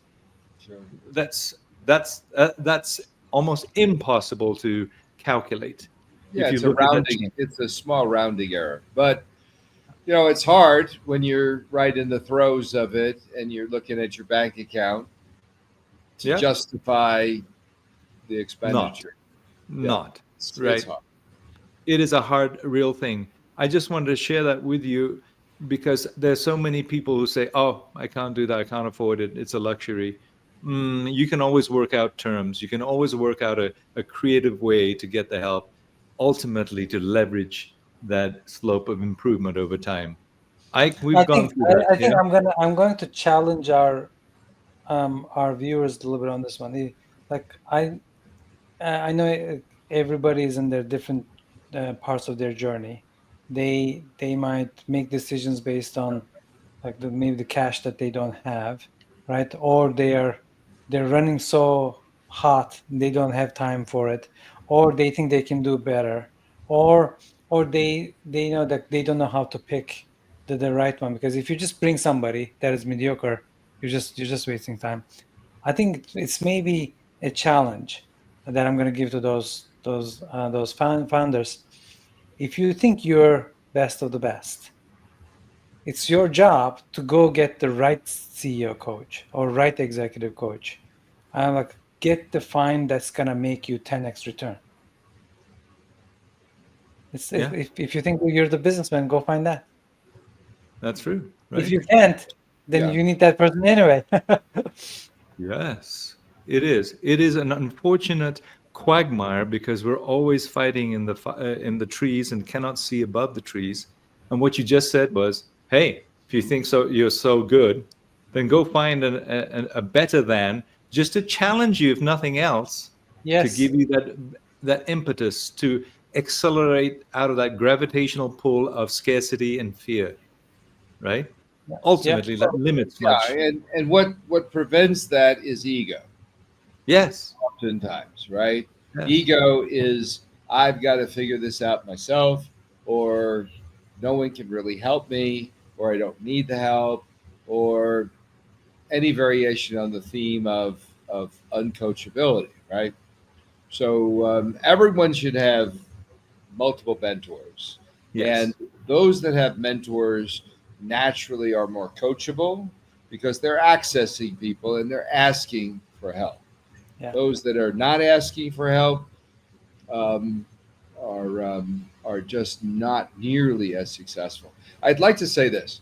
Sure. That's that's almost impossible to calculate Yeah, if you it's a look at that rounding. chain. It's a small rounding error, but it's hard when you're right in the throes of it and you're looking at your bank account to Yeah, justify the not expenditure. Yeah, not it's right. hard. It is a hard, real thing. I just wanted to share that with you because there's so many people who say, "Oh, I can't do that. I can't afford it. It's a luxury." You can always work out terms. You can always work out a creative way to get the help, ultimately to leverage that slope of improvement over time. We've I gone think through that. I think Yeah. I'm going to challenge our viewers a little bit on this one. Like I know everybody is in their different parts of their journey. They might make decisions based on like maybe the cash that they don't have, right? Or they're running so hot they don't have time for it, or they think they can do better, or they know that they don't know how to pick the right one. Because if you just bring somebody that is mediocre, you're just wasting time. I think it's maybe a challenge that I'm going to give to those founders. If you think you're best of the best, it's your job to go get the right CEO coach or right executive coach. And like get the find that's gonna make you 10x return. It's Yeah, if you think you're the businessman, go find that. that's true, If right? you can't, then Yeah. you need that person anyway. Yes, it is. It is an unfortunate quagmire because we're always fighting in the trees and cannot see above the trees. And what you just said was, "Hey, if you think so, you're so good, then go find a better than just to challenge you, if nothing else, to Yes. give you that impetus to accelerate out of that gravitational pull of scarcity and fear." Right? Yep. Ultimately, that limits much. Yeah, and what prevents that is ego. Yes. Oftentimes, right? Yes. Ego is I've got to figure this out myself, or no one can really help me, or I don't need the help, or any variation on the theme of uncoachability, right? So everyone should have multiple mentors, and Yes. those that have mentors naturally are more coachable because they're accessing people and they're asking for help. Yeah. Those that are not asking for help um, are just not nearly as successful. I'd like to say this: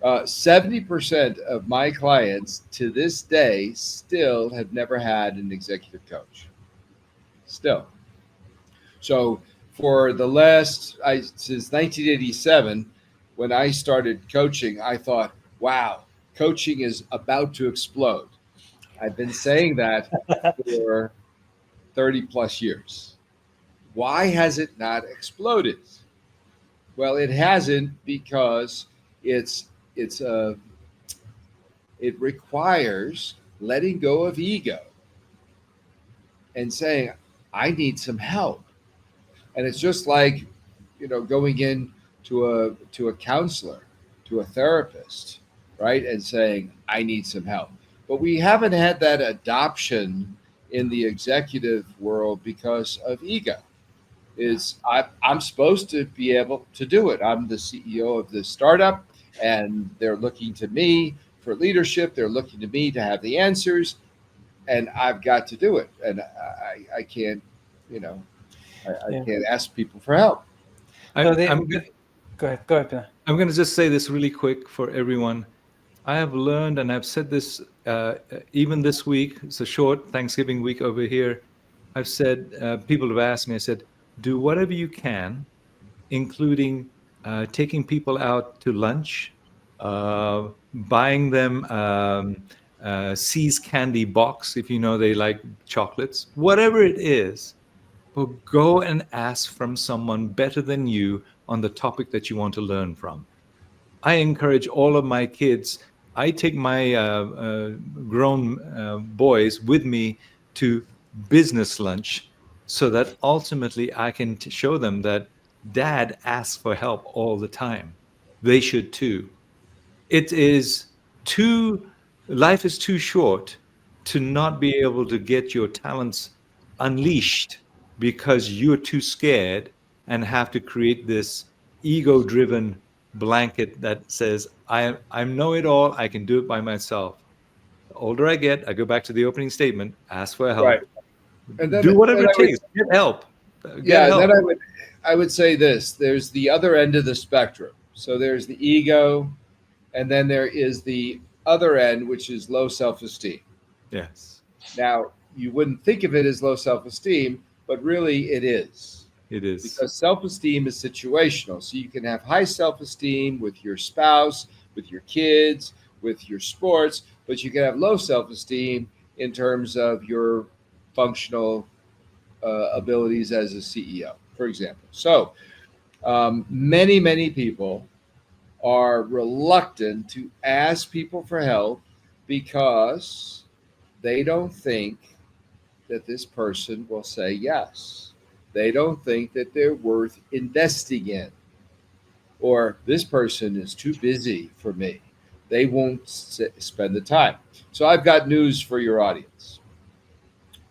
70% of my clients to this day still have never had an executive coach. Still, so for the last since 1987, when I started coaching, I thought, "Wow, coaching is about to explode." I've been saying that for 30 plus years. Why has it not exploded? Well, it hasn't because it's it's it requires letting go of ego and saying, I need some help. And it's just like, going in to a counselor, to a therapist, right? And saying, I need some help. But we haven't had that adoption in the executive world because of ego. I'm supposed to be able to do it. I'm the CEO of this startup, and they're looking to me for leadership. They're looking to me to have the answers, and I've got to do it. And I can't, you know, I Yeah. can't ask people for help. So I'm go ahead. Go ahead. Pina. I'm going to just say this really quick for everyone. I have learned, and I've said this even this week. It's a short Thanksgiving week over here. I've said, people have asked me, I said, do whatever you can, including taking people out to lunch, buying them C's candy box, if you know they like chocolates, whatever it is, but go and ask from someone better than you on the topic that you want to learn from. I encourage all of my kids. I take my grown boys with me to business lunch so that ultimately I can show them that dad asks for help all the time. They should too. It is too, life is too short to not be able to get your talents unleashed because you're too scared and have to create this ego driven blanket that says, I know it all, I can do it by myself. The older I get, I go back to the opening statement, ask for Right. help, And do whatever then it I would, takes, get help. Get yeah, and then help. I would say this: there's the other end of the spectrum. So there's the ego, and then there is the other end, which is low self-esteem. Yes, Now, you wouldn't think of it as low self-esteem, but really it is, it is. because self-esteem is situational. So you can have high self-esteem with your spouse, with your kids, with your sports, but you can have low self-esteem in terms of your functional abilities as a CEO, for example. So many people are reluctant to ask people for help because they don't think that this person will say yes. They don't think that they're worth investing in, or this person is too busy for me. They won't spend the time. So I've got news for your audience.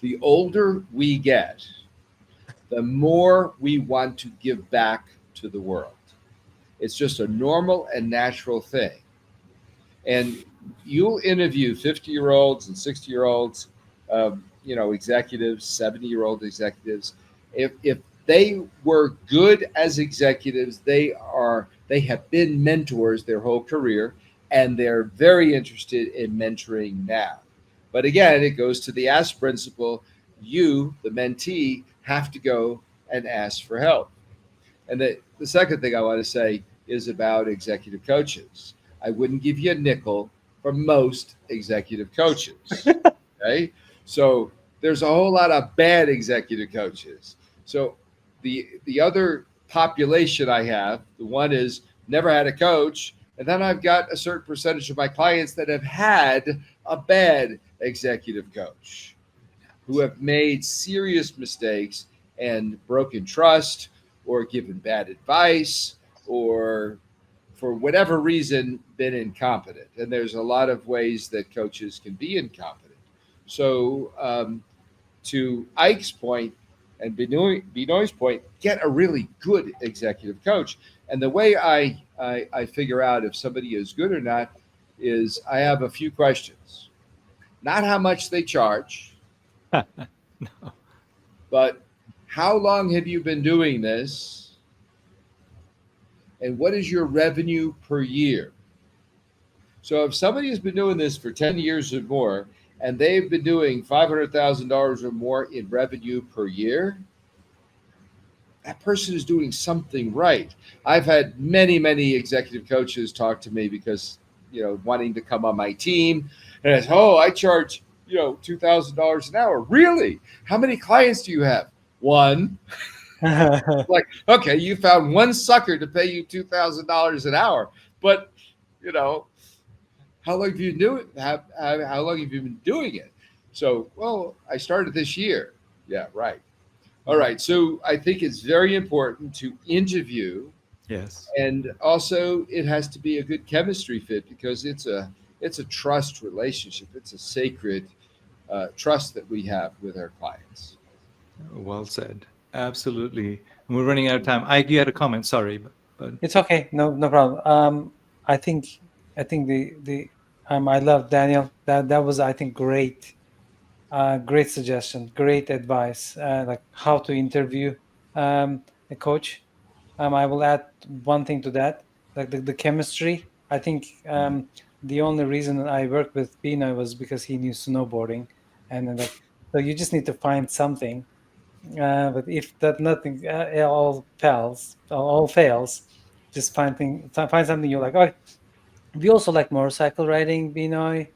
The older we get, the more we want to give back to the world. It's just a normal and natural thing. And you'll interview 50-year-olds and 60-year-olds, executives, 70-year-old executives. If they were good as executives, they have been mentors their whole career, and they're very interested in mentoring now. But again, it goes to the ask principle. You, the mentee, have to go and ask for help. And the second thing I want to say is about executive coaches. I wouldn't give you a nickel for most executive coaches. Okay. So there's a whole lot of bad executive coaches. So the other population I have, the one is never had a coach. And then I've got a certain percentage of my clients that have had a bad executive coach, who have made serious mistakes and broken trust, or given bad advice, or for whatever reason been incompetent. And there's a lot of ways that coaches can be incompetent. So to Ike's point and Benoit's point, get a really good executive coach. And the way I figure out if somebody is good or not is I have a few questions. Not how much they charge, No. but how long have you been doing this? And what is your revenue per year? So if somebody has been doing this for 10 years or more, and they've been doing $500,000 or more in revenue per year, that person is doing something right. I've had many executive coaches talk to me because, wanting to come on my team. And I said, oh, I charge, $2,000 an hour. Really? How many clients do you have? One. Like, okay, you found one sucker to pay you $2,000 an hour, but you know, how long have you do it? How long have you been doing it? So, well, I started this year. Yeah, right. All right. So I think it's very important to interview, Yes. and also it has to be a good chemistry fit because it's a trust relationship. It's a sacred trust that we have with our clients. Well said. Absolutely. And we're running out of time. Ike, you had a comment. Sorry, but It's okay. No problem. I think the I love Daniel. That was, I think, great. Great suggestion. Great advice. Like how to interview a coach. I will add one thing to that, like the chemistry. I think the only reason I worked with Pino was because he knew snowboarding, and then, like, so you just need to find something. But if that nothing all fails, just find something you like. Oh, we also like motorcycle riding, Binoy.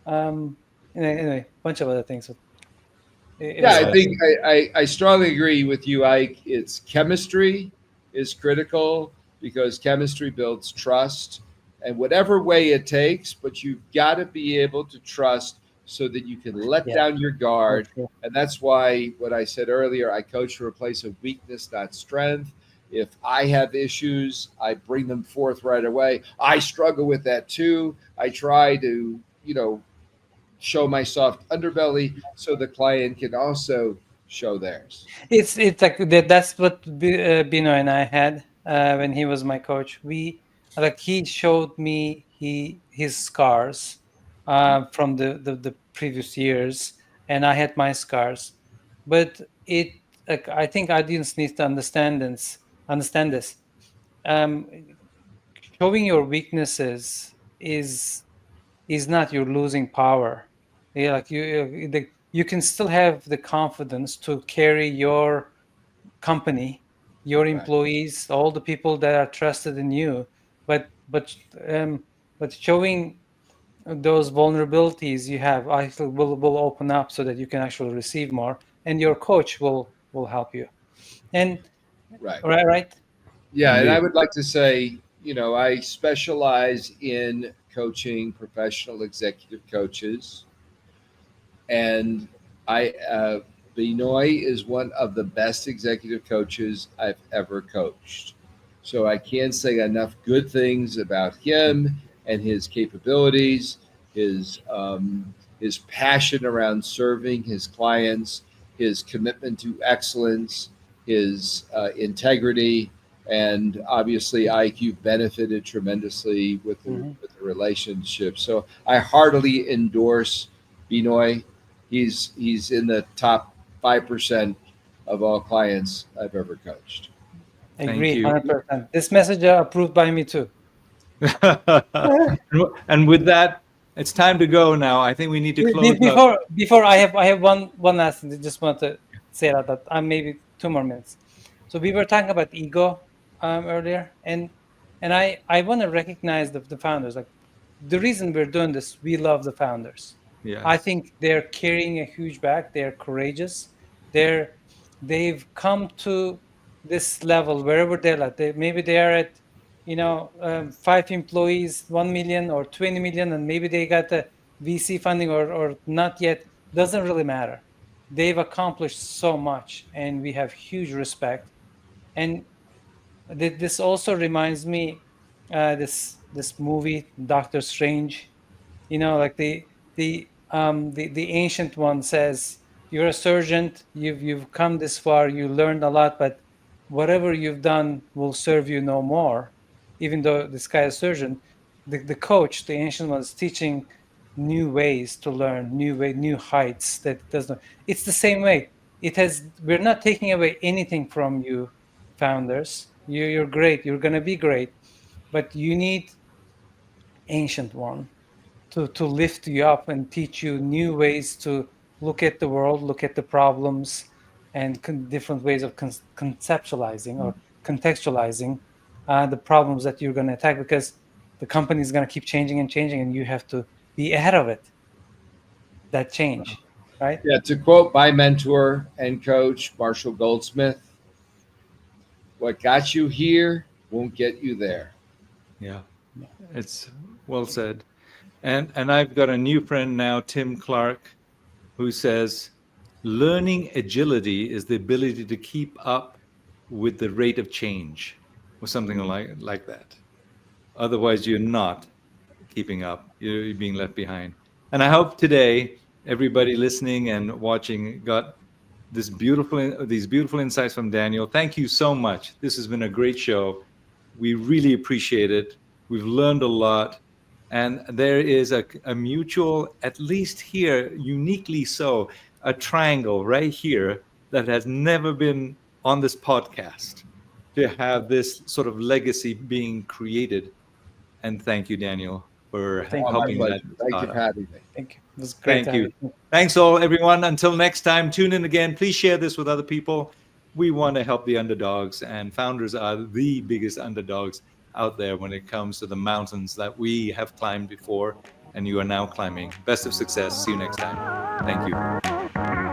Um, anyway, bunch of other things. But it Yeah, was I fun. yes. think I strongly agree with you, Ike. It's chemistry is critical because chemistry builds trust, and whatever way it takes, but you've got to be able to trust so that you can let Yeah, down your so guard. true. And that's why what I said earlier, I coach from a place of weakness, not strength. If I have issues, I bring them forth right away. I struggle with that too. I try to, show my soft underbelly so the client can also show theirs. It's like that's what Bino and I had when he was my coach. We like he showed me his scars from the previous years, and I had my scars, but it like I think audience needs to understand this. Um, Showing your weaknesses is not your losing power. Yeah, like you can still have the confidence to carry your company, your Right, employees, all the people that are trusted in you, but um, but showing those vulnerabilities you have, I feel will open up so that you can actually receive more, and your coach will help you. And right. right. Yeah, and I Indeed. would like to say, I specialize in coaching professional executive coaches, and Benoit is one of the best executive coaches I've ever coached. So I can't say enough good things about him and his capabilities, his passion around serving his clients, his commitment to excellence, his integrity, and obviously IQ benefited tremendously with the Mhm. with the relationship. So I heartily endorse Benoit. He's in the top 5% of all clients I've ever coached. Thank Agree, you. 100%. This message approved by me too. And with that, it's time to go now. I think we need to close up. Before I have one last thing. I just want to say that maybe 2 more minutes. So we were talking about ego earlier, and I want to recognize the founders. Like the reason we're doing this, we love the founders. I Yes. think they're carrying a huge bag. They're courageous. They're they've come to this level wherever they're at. Maybe they are at 5 employees, 1 million or 20 million, and maybe they got the VC funding or not yet. Doesn't really matter. They've accomplished so much, and we have huge respect. And this also reminds me this movie Doctor Strange. Like the ancient one says, you're a surgeon, you've come this far, you learned a lot, but whatever you've done will serve you no more. Even though this guy is a surgeon, the coach, the ancient one, is teaching new ways to learn, new heights that does not. It's the same way. We're not taking away anything from you, founders. You're great, you're gonna be great, but you need ancient one to lift you up and teach you new ways to look at the world, look at the problems, and different ways of conceptualizing or contextualizing the problems that you're going to attack, because the company is going to keep changing and changing, and you have to be ahead of it, that change, right? Yeah, to quote my mentor and coach, Marshall Goldsmith, What got you here won't get you there. Yeah, it's well said. And I've got a new friend now, Tim Clark, who says learning agility is the ability to keep up with the rate of change, or something like that. Otherwise, you're not keeping up. You're being left behind. And I hope today everybody listening and watching got these beautiful insights from Daniel. Thank you so much. This has been a great show. We really appreciate it. We've learned a lot. And there is a mutual, at least here, uniquely so, a triangle right here that has never been on this podcast to have this sort of legacy being created. And thank you, Daniel, for Thank Oh, you my very helping much. that pleasure. Thank you start for up. having me. Thank you. It was great Thank to have you. you. Thanks all, everyone. Until next time, tune in again. Please share this with other people. We want to help the underdogs, and founders are the biggest underdogs out there when it comes to the mountains that we have climbed before and you are now climbing. Best of success. See you next time. Thank you.